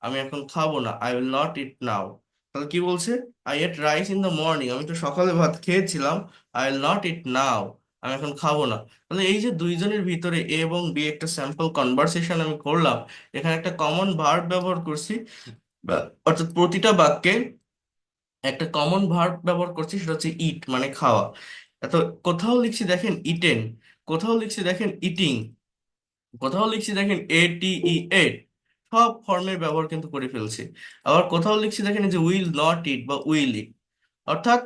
আমি এখন খাবো না। I will not eat now. তাহলে কি বলছে? I ate rice in the morning. আমি তো সকালে ভাত খেয়েছিলাম। I will not eat now. আমি এখন খাবো না। তাহলে এই যে দুইজনের ভিতরে এ এবং বি একটা স্যাম্পল কনভারসেশন আমি করলাম, এখানে একটা কমন ভার্ব ব্যবহার করছি, অর্থাৎ প্রতিটা বাক্যে একটা কমন ভার্ব ব্যবহার করছি, সেটা হচ্ছে ইট মানে খাওয়া। এত কোথাও লিখছি দেখেন ইটেন, কোথাও লিখছি দেখেন ইটিং, কোথাও লিখছি দেখেন এ টি ই এট, সব ফর্মের ব্যবহার কিন্তু করে ফেলছি। আবার কোথাও লিখছি দেখেন এই যে উইল নট ইট বা উইল ইট। অর্থাৎ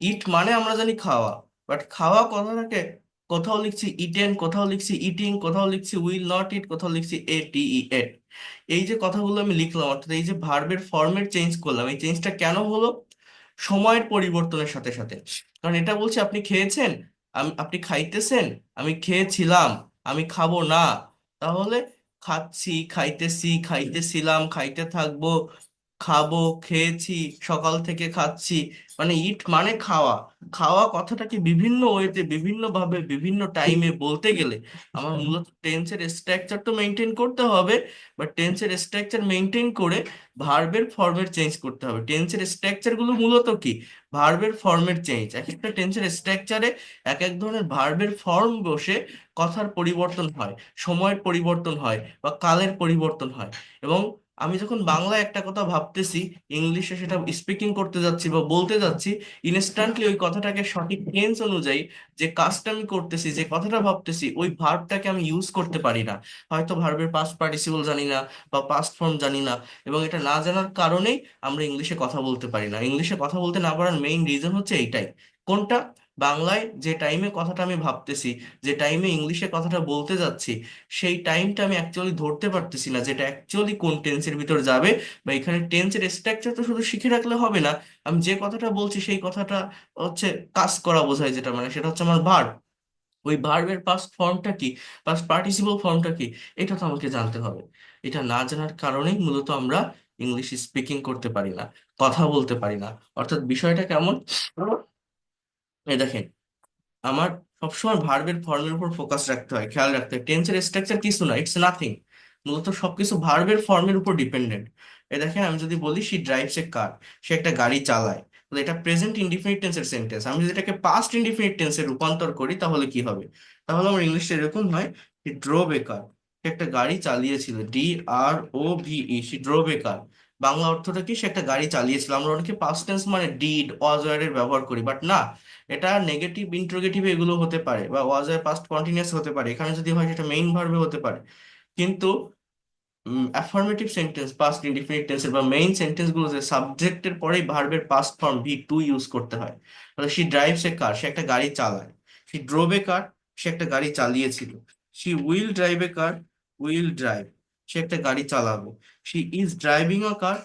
ইট মানে আমরা জানি খাওয়া, বাট খাওয়া কথাটাকে কোথাও লিখছি ইটেন, কোথাও লিখছি ইটিং, কোথাও লিখছি উইল নট ইট, কোথাও লিখছি এ টি ই এট। এই যে কথাগুলো আমি লিখলাম, অর্থাৎ এই যে ভার্বের ফর্মের চেঞ্জ করলাম, এই চেঞ্জটা কেন হলো? সময়ের পরিবর্তনের সাথে সাথে। কারণ এটা বলছে আপনি খেয়েছেন, আপনি খাইতেছেন, আমি খেয়েছিলাম, আমি খাবো না। তাহলে খাচ্ছি, খাইতেছি, খাইতেছিলাম, খাইতে থাকবো, খাবো, খেয়েছি, সকাল থেকে খাচ্ছি। মানে ইট মানে খাওয়া। খাওয়া কথাটাকে বিভিন্ন ওয়েতে, বিভিন্ন ভাবে, বিভিন্ন টাইমে বলতে গেলে আমার মূলত টেন্সের স্ট্রাকচার তো মেনটেন করতে হবে। বাট টেন্সের স্ট্রাকচার মেনটেন করে ভার্বের ফর্মের চেঞ্জ করতে হবে। টেন্সের স্ট্রাকচার গুলো মূলত কি? ভার্বের ফর্মের চেঞ্জ। এক একটা টেন্সের স্ট্রাকচারে এক এক ধরনের ভার্বের ফর্ম বসে কথার পরিবর্তন হয়, সময়ের পরিবর্তন হয় বা কালের পরিবর্তন হয়। এবং আমি যখন বাংলায় একটা কথা ভাবতেছি, ইংলিশে সেটা স্পিকিং করতে যাচ্ছি বা বলতে যাচ্ছি, ইনস্ট্যান্টলি ওই কথাটাকে সঠিক টেন্স অনুযায়ী যে কাজটা আমি করতেছি, যে কথাটা ভাবতেছি, ওই ভার্বটাকে আমি ইউজ করতে পারি না। হয়তো ভার্বের পাস্ট পার্টিসিপল জানি না বা পাস্ট ফর্ম জানি না। এবং এটা না জানার কারণেই আমরা ইংলিশে কথা বলতে পারি না। ইংলিশে কথা বলতে না পারার মেইন রিজন হচ্ছে এইটাই। কোনটা? বাংলায় যে টাইমে কথাটা আমি ভাবতেছি, যে টাইমে ইংলিশে কথাটা বলতে যাচ্ছি, সেই টাইমটা আমি অ্যাকচুয়ালি ধরতে পারতেছি না, যেটা অ্যাকচুয়ালি কোন টেন্সের ভিতর যাবে। বা এখানে টেন্সের স্ট্রাকচার তো শুধু শিখে রাখলে হবে না, আমি যে কথাটা বলছি সেই কথাটা হচ্ছে কাজ করা বোঝায়, যেটা মানে সেটা হচ্ছে আমার ভার্ব। ওই ভার্বের পাস্ট ফর্মটা কি, পাস্ট পার্টিসিপল ফর্মটা কি, এটা তো আমাকে জানতে হবে। এটা না জানার কারণেই মূলত আমরা ইংলিশ স্পিকিং করতে পারি না, কথা বলতে পারি না। অর্থাৎ বিষয়টা কেমন? এই দেখেন, আমার সবসময় ভার্বের ফর্মের উপর ফোকাস রাখতে হয়, খেয়াল রাখতে হয়। টেন্সের স্ট্রাকচার কিছু না, ইটস নাথিং। মূলত সবকিছু ভার্বের ফর্মের উপর ডিপেন্ডেন্ট। এই দেখেন, আমি যদি বলি শি ড্রাইভস এ কার, সে একটা গাড়ি চালায়, তো এটা প্রেজেন্ট ইনডিফিনিট টেন্সের সেন্টেন্স। আমি যদি এটাকে পাস্ট ইনডিফিনিট টেন্সে রূপান্তর করি, তাহলে কি হবে? তাহলে আমার ইংলিশে এরকম হয়, হি ড্রোভ এ কার, সে একটা গাড়ি চালিয়েছিল। D R O V E, she drove a car. Bangla অর্থটা কি? সে একটা গাড়ি চালিয়েছিল। আমরা অনেকে পাস্ট টেন্স মানে ডিড, ওয়াজ, ওয়্যার এর ব্যবহার করি, বাট না। এটা নেগেটিভ ইন্ট্রোগেটিভ এগুলো হতে পারে, বা ওয়াজ এর পাস্ট কন্টিনিউয়াস হতে পারে। এখানে যদি হয় সেটা মেইন ভার্বে হতে পারে। কিন্তু অ্যাফার্মেটিভ সেন্টেন্স, পাস্ট ইনডিফিনিট টেন্সের বা মেইন সেন্টেন্স গুলোতে সাবজেক্টের পরেই ভার্বের past form V to use করতে হয়। তাহলে শি ড্রাইভস এ কার, সে একটা গাড়ি চালায়। শি ড্রোভ এ কার, সে একটা গাড়ি চালিয়েছিল। She will drive a car, will drive, সে একটা গাড়ি চালাবে। She is driving a car,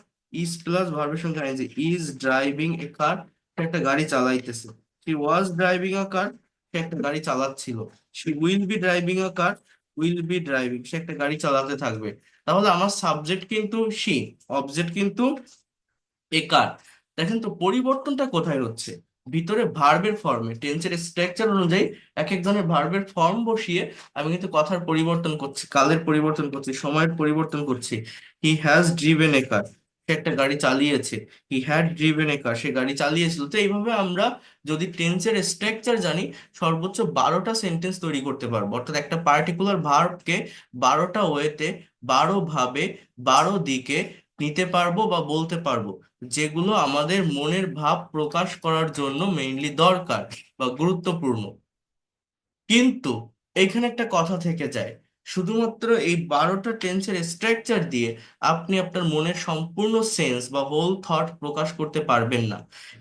is plus ভার্বের সঙ্গে ING, is driving a car, সে একটা গাড়ি চালাইতেছে। শি ওয়াজ ড্রাইভিং আ কার, সে একটা গাড়ি চালাচ্ছিল। She will be driving a car, will be driving, সে একটা গাড়ি চালাতে থাকবে। তাহলে আমার সাবজেক্ট কিন্তু সি, অবজেক্ট কিন্তু একার। দেখেন তো পরিবর্তনটা কোথায় হচ্ছে, ভিতরে ভার্বের ফর্মে টেন্সের স্ট্রাকচার অনুযায়ী এক এক ধরনের ভার্বের ফর্ম বসিয়ে আমি কিন্তু কথার পরিবর্তন করছি, কালের পরিবর্তন করছি, সময়ের পরিবর্তন করছি। He has driven A car, সে একটা গাড়ি চালিয়েছে। He had driven A car, সে গাড়ি চালিয়েছিল। তো এইভাবে আমরা যদি টেন্সের স্ট্রাকচার জানি, সর্বোচ্চ 12টা সেন্টেন্স তৈরি করতে পারবো। অর্থাৎ একটা পার্টিকুলার ভার্বকে 12টা ওয়েতে, 12 ভাবে, 12 দিকে নিতে পারবো বা বলতে পারবো, যেগুলো আমাদের মনের ভাব প্রকাশ করার জন্য মেইনলি দরকার বা গুরুত্বপূর্ণ। কিন্তু এইখানে একটা কথা থেকে যায়, শুধুমাত্র এই 12টা টেন্সের স্ট্রাকচার দিয়ে আপনি আপনার মনের সম্পূর্ণ সেন্স বা হোল থট প্রকাশ করতে পারবেন না।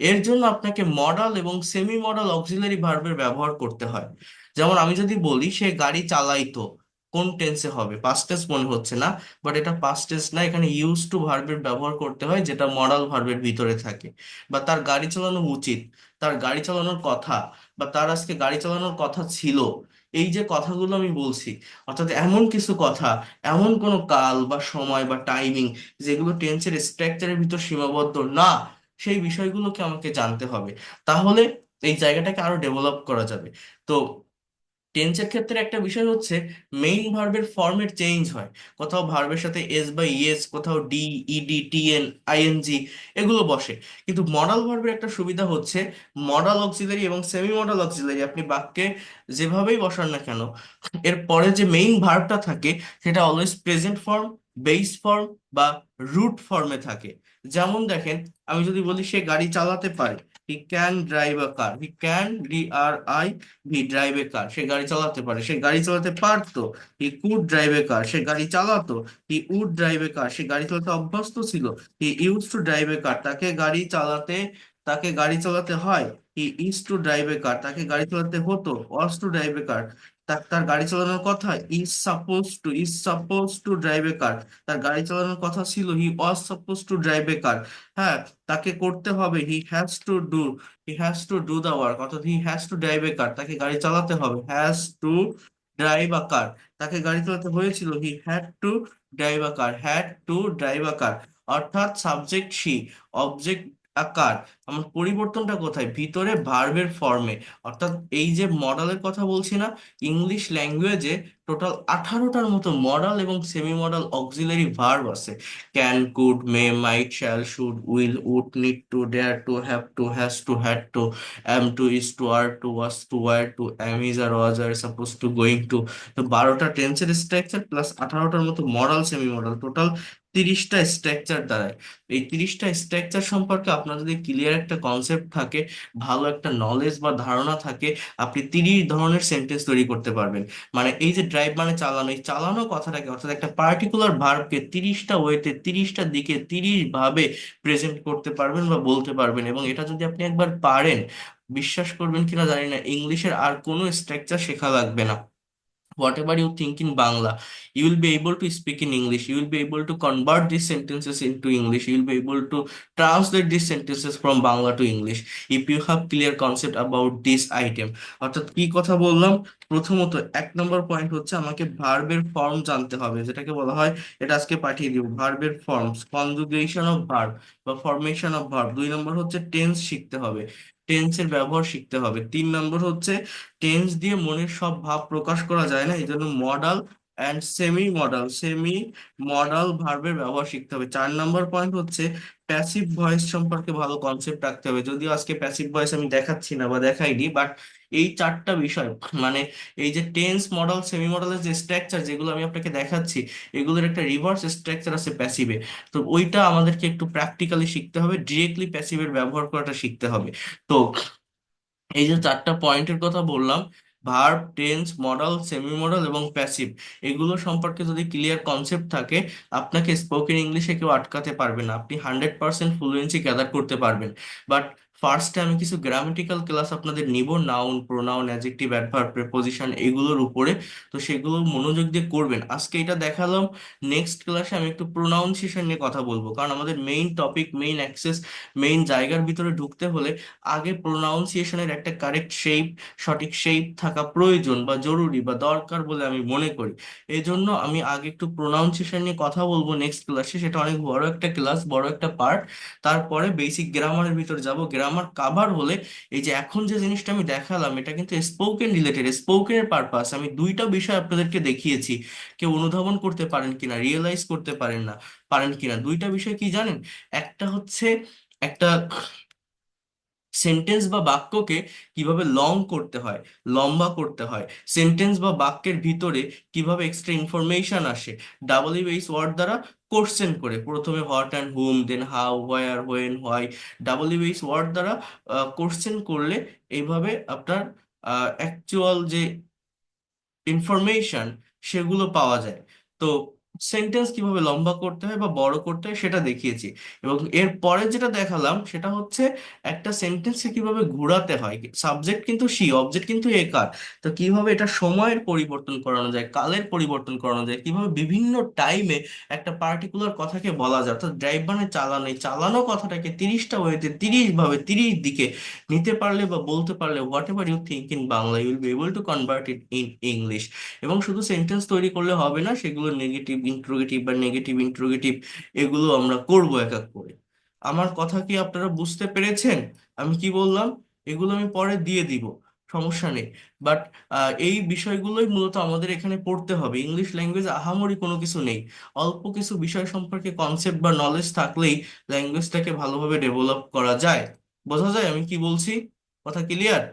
এর জন্য আপনাকে মডাল এবং সেমি মডাল অক্সিলারি ভার্বের ব্যবহার করতে হয়। যেমন আমি যদি বলি সে গাড়ি চালাইতো, কোন টেন্সে হবে? পাস্ট টেন্স মনে হচ্ছে না, বাট এটা পাস্ট টেন্স না, এখানে ইউজ টু ভার্বের ব্যবহার করতে হয় যেটা মডাল ভার্বের ভিতরে থাকে। বা তার গাড়ি চালানো উচিত, তার গাড়ি চালানোর কথা, বা তার আজকে গাড়ি চালানোর কথা ছিল। এই যে কথাগুলো আমি বলছি, অর্থাৎ এমন কিছু কথা, এমন কোনো কাল বা সময় বা টাইমিং যেগুলো টেন্সের স্ট্রাকচারের ভিতর সীমাবদ্ধ না, সেই বিষয়গুলোকে আমাকে জানতে হবে। তাহলে এই জায়গাটাকে আরো ডেভেলপ করা যাবে। তো টেন্সের ক্ষেত্রে একটা বিষয় হচ্ছে মেইন ভার্বের ফর্মের চেঞ্জ হয়। কোথাও ভার্বের সাথে এস বা ইএস, কোথাও ডি, ইডি, টিএন, আইএনজি এগুলো বসে। কিন্তু মডাল ভার্বের একটা সুবিধা হচ্ছে মডাল অক্সিলারি এবং সেমি মডাল অক্সিলারি আপনি বাক্যে যেভাবেই বসান না কেন, এর পরে যে মেইন ভার্বটা থাকে সেটা always present form, base form বা রুট ফর্মে থাকে। যেমন দেখেন, আমি যদি বলি সে গাড়ি চালাতে পারে, he can drive a car, he can, DRI, he drive a car, সে গাড়ি চালাতে পারে, সে গাড়ি চালাতে পারতো। He could drive a car, সে গাড়ি চালাতো। He would drive a car, সে গাড়ি চালাতে অভ্যস্ত ছিল। He use to drive a car, তাকে গাড়ি চালাতে হয়। He is two drive a car, তাকে গাড়ি চালাতে হতো। ওয়াজ টু ড্রাইভ এ কার, তার গাড়ি চালানোর কথা। Is suppose to drive a car, তার গাড়ি চালানোর কথা ছিল। He was suppose to drive a car. হ্যাঁ, তাকে করতে হবে। He has to do the work, অর্থাৎ he has to drive a car, তাকে গাড়ি চালাতে হবে। Has to drive a car, তাকে গাড়ি চালাতে হয়েছিল। He had to drive a car, had to drive a car. অর্থাৎ সাবজেক্ট সি, অবজেক্ট আকার। আমার পরিবর্তনটা কোথায়? ভিতরে ভার্বের ফর্মে। অর্থাৎ এই যে মডালের কথা বলছি না, ইংলিশ ল্যাঙ্গুয়েজে টোটাল 18টার মতো মডাল এবং সেমি মডাল অক্সিলারি ভার্ব আছে। Can, could, may, might, shall, should, will, would, need to, dare to, have to, has to, had to, am to, is to, are to, was to, were to, am, is, are, was, are, suppose to, going to. তো 12টা টেন্সের structure plus 18টার মতো modal semi modal, total 30টা structure দাঁড়ায়। এই 30টা structure সম্পর্কে আপনার যদি ক্লিয়ার একটা কনসেপ্ট থাকে, ভালো একটা নলেজ বা ধারণা থাকে, আপনি 30 ধরনের সেন্টেন্স তৈরি করতে পারবেন। মানে এই যে ড্রাইভ মানে চালানো, এই চালানো কথাটাকে, অর্থাৎ একটা পার্টিকুলার ভার্বকে 30টা ওয়েতে, 30টা দিকে, 30 ভাবে প্রেজেন্ট করতে পারবেন বা বলতে পারবেন। এবং এটা যদি আপনি একবার পারেন, বিশ্বাস করবেন কিনা জানি না, ইংলিশের আর কোনো স্ট্রাকচার শেখা লাগবে না। Whatever you think in Bangla, you will be able to speak in English. You will be able to convert these sentences into English. You will be able to translate these sentences from Bangla to English if you have clear concept about this item. অর্থাৎ কি কথা বললাম? প্রথমত 1 নম্বর point হচ্ছে আমাকে ভার্বের form জানতে হবে, যেটাকে বলা হয়, এটা আজকে পাঠিয়ে দিব, ভার্বের ফর্মস, কনজুগেশন অফ ভার্ব বা ফরমেশন অফ ভার্ব। 2 নম্বর হচ্ছে টেন্স শিখতে হবে, টেন্সের ব্যবহার শিখতে হবে। 3 নম্বর হচ্ছে টেন্স দিয়ে মনের সব ভাব প্রকাশ করা যায় না, এই জন্য মডাল অ্যান্ড সেমি মডাল ভার্বের ব্যবহার শিখতে হবে। 4 নম্বর পয়েন্ট হচ্ছে প্যাসিভ ভয়েস সম্পর্কে ভালো কনসেপ্ট রাখতে হবে। যদিও আজকে প্যাসিভ ভয়েস আমি দেখাচ্ছি না বা দেখাইনি, বাট এই 4টা বিষয়, মানে এই যে টেন্স, মডাল, সেমি মডালের যে স্ট্রাকচার যেগুলো আমি আপনাকে দেখাচ্ছি, এগুলোর একটা রিভার্স স্ট্রাকচার আছে প্যাসিভে। তো ওইটা আমাদেরকে একটু প্র্যাকটিক্যালি শিখতে হবে, ডিরেক্টলি প্যাসিভের ব্যবহার করাটা শিখতে হবে। তো এই যে 4টা পয়েন্টের কথা বললাম, verb, tense, modal, semi modal এবং প্যাসিভ, এগুলো সম্পর্কে যদি ক্লিয়ার কনসেপ্ট থাকে, আপনাকে স্পোকেন ইংলিশে কেউ আটকাতে পারবে না, আপনি 100% ফ্লুয়েন্সি গ্যাদার করতে পারবেন। বাট ফার্স্টে আমি কিছু গ্রামেটিক্যাল ক্লাস আপনাদের নিব, noun, pronoun, adjective, adverb, preposition, এগুলোর উপরে। তো সেগুলো মনোযোগ দিয়ে করবেন। আজকে এটা দেখালাম, নেক্সট ক্লাসে আমি একটু প্রোনাউন্সিয়েশন নিয়ে কথা বলবো, কারণ আমাদের main topic, main access, main জায়গার ভিতরে ঢুকতে হলে আগে প্রোনাউন্সিয়েশনের একটা কারেক্ট শেপ, সঠিক শেপ থাকা প্রয়োজন বা জরুরি বা দরকার বলে আমি মনে করি। এই জন্য আমি আগে একটু প্রোনাউন্সিয়েশন নিয়ে কথা বলবো নেক্সট ক্লাসে, সেটা অনেক বড় একটা ক্লাস, বড় একটা পার্ট। তারপরে বেসিক গ্রামারের ভিতর যাব, গ্রামার কাভার হলে এই যে এখন যে জিনিসটা আমি দেখালাম, এটা কিন্তু স্পোকেন রিলেটেড, স্পোকেনের পারপাস। আমি দুইটা বিষয় আপনাদেরকে দেখিয়েছি, কেউ অনুধাবন করতে পারেন কিনা, রিয়েলাইজ করতে পারেন কিনা। দুইটা বিষয় কি জানেন? একটা হচ্ছে একটা সেন্টেন্স বা বাক্যকে কিভাবে লং করতে হয়, লম্বা করতে হয়, সেন্টেন্স বা বাক্যের ভিতরে কিভাবে এক্সট্রা ইনফরমেশন আসে, ডাবল ইউএইচ ওয়ার্ড দ্বারা কোশ্চেন করে, প্রথমে what and whom, then how, where, when, why, double U H word দ্বারা কোশ্চেন করলে এইভাবে আপনার অ্যাকচুয়াল যে ইনফরমেশন সেগুলো পাওয়া যায়। তো সেন্টেন্স কিভাবে লম্বা করতে হয় বা বড় করতে হয় সেটা দেখিয়েছি। এবং এর পরে যেটা দেখালাম সেটা হচ্ছে একটা সেন্টেন্সকে কিভাবে ঘোরাতে হয়। সাবজেক্ট কিন্তু সি, অবজেক্ট কিন্তু এ কার। তো কিভাবে এটা সময়ের পরিবর্তন করানো যায়, কালের পরিবর্তন করানো যায়, কিভাবে বিভিন্ন টাইমে একটা পার্টিকুলার কথাকে বলা যায়। অর্থাৎ ড্রাইভ মানে চালানো, এই চালানো কথাটাকে 30টা ওয়েতে, 30 ভাবে, 30 দিকে নিতে পারলে বা বলতে পারলে, whatever you think in Bangla, you will be able to convert it in English. এবং শুধু সেন্টেন্স তৈরি করলে হবে না, সেগুলো নেগেটিভ ইন্ট্রোগেটিভ বা নেগেটিভ ইন্ট্রোগেটিভ, এগুলো আমরা করব এক এক করে। আমার কথা কি আপনারা বুঝতে পেরেছেন? আমি কি বললাম এগুলো আমি পরে দিয়ে দিব, সমস্যা নেই। বাট এই বিষয়গুলোই মূলত আমাদের এখানে পড়তে হবে। ইংলিশ ল্যাঙ্গুয়েজ আহামরি কোনো কিছু নেই, অল্প কিছু বিষয় সম্পর্কে কনসেপ্ট বা নলেজ থাকলেই ল্যাঙ্গুয়েজটাকে ভালোভাবে ডেভেলপ করা যায়। বোঝা যায় আমি কি বলছি? কথা ক্লিয়ার?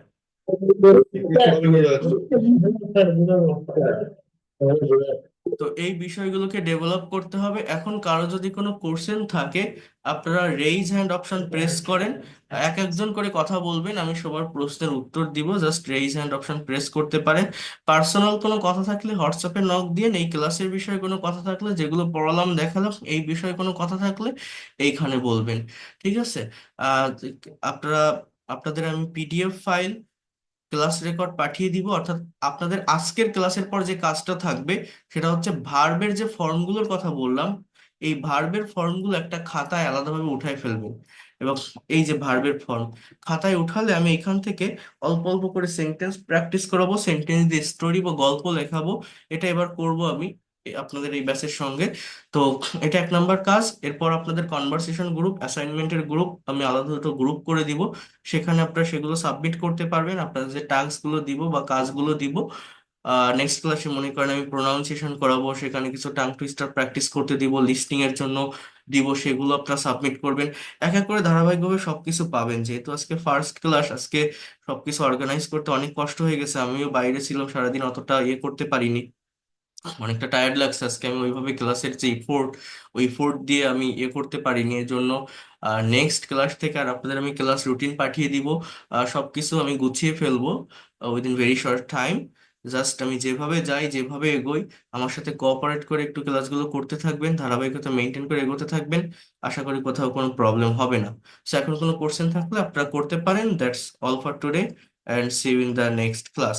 তো এই বিষয়গুলোকে ডেভেলপ করতে হবে। এখন কারো যদি কোনো কোশ্চেন থাকে, আপনারা রেইজ হ্যান্ড অপশন প্রেস করেন, এক একজন করে কথা বলবেন, আমি সবার প্রশ্নের উত্তর দিব। Just raise hand option press করতে পারেন। পার্সোনাল কোনো কথা থাকলে হোয়াটসঅ্যাপে নক দিয়ে, এই ক্লাসের বিষয়ে কোনো কথা থাকলে, যেগুলো পড়ালাম দেখালাম এই বিষয়ে কোনো কথা থাকলে এইখানে বলবেন। ঠিক আছে? আহ আপনারা, আপনাদের আমি পিডিএফ ফাইল, ক্লাস রেকর্ড পাঠিয়ে দিব। অর্থাৎ আপনাদের আজকের ক্লাসের পর যে কাজটা থাকবে সেটা হচ্ছে ভার্বের যে ফর্মগুলোর কথা বললাম, এই ভার্বের ফর্মগুলো একটা খাতায় আলাদাভাবে উঠায় ফেলবেন। এবং এই যে ভার্বের ফর্ম খাতায় উঠালে আমি এখান থেকে অল্প অল্প করে সেন্টেন্স প্র্যাকটিস করাবো, সেন্টেন্স দিয়ে স্টোরি বা গল্প লেখাবো। এটা এবার করব আমি আপনাদের এই ব্যাচের সঙ্গে। তো এটা 1 নাম্বার কাজ। এরপর আপনাদের কনভারসেশন গ্রুপ, অ্যাসাইনমেন্টের গ্রুপ আমি আলাদা দুটো গ্রুপ করে দিব, সেখানে আপনারা সেগুলো সাবমিট করতে পারবেন, আপনাদের যে টাস্ক গুলো দিব বা কাজগুলো দিব। নেক্সট ক্লাসে মনে করেন আমি প্রোনাউন্সিয়েশন করাবো, সেখানে কিছু টাং টুইস্টার প্র্যাকটিস করতে দিব, লিস্টিং এর জন্য দিব, সেগুলো আপনারা সাবমিট করবেন। এক এক করে ধারাবাহিকভাবে সবকিছু পাবেন। যেহেতু আজকে ফার্স্ট ক্লাস, আজকে সবকিছু অর্গানাইজ করতে অনেক কষ্ট হয়ে গেছে, আমিও বাইরে ছিলাম সারাদিন, অতটা ইয়ে করতে পারিনি, অনেকটা টায়ার্ড লাগছে আজকে। আমি ওইভাবে ক্লাসের যে ইফোর্ট, ওই ইফোর্ট দিয়ে আমি ইয়ে করতে পারিনি। এর জন্য নেক্সট ক্লাস থেকে আর আপনাদের আমি ক্লাস রুটিন পাঠিয়ে দিব, সবকিছু আমি গুছিয়ে ফেলবো within very short time. Just আমি যেভাবে যাই, যেভাবে এগোই, আমার সাথে কোঅপারেট করে একটু ক্লাসগুলো করতে থাকবেন, ধারাবাহিকতা মেনটেন করে এগোতে থাকবেন। আশা করি কোথাও কোনো প্রবলেম হবে না। সো এখন কোনো কোশ্চেন থাকলে আপনারা করতে পারেন। That's all for today, and see you in the next class.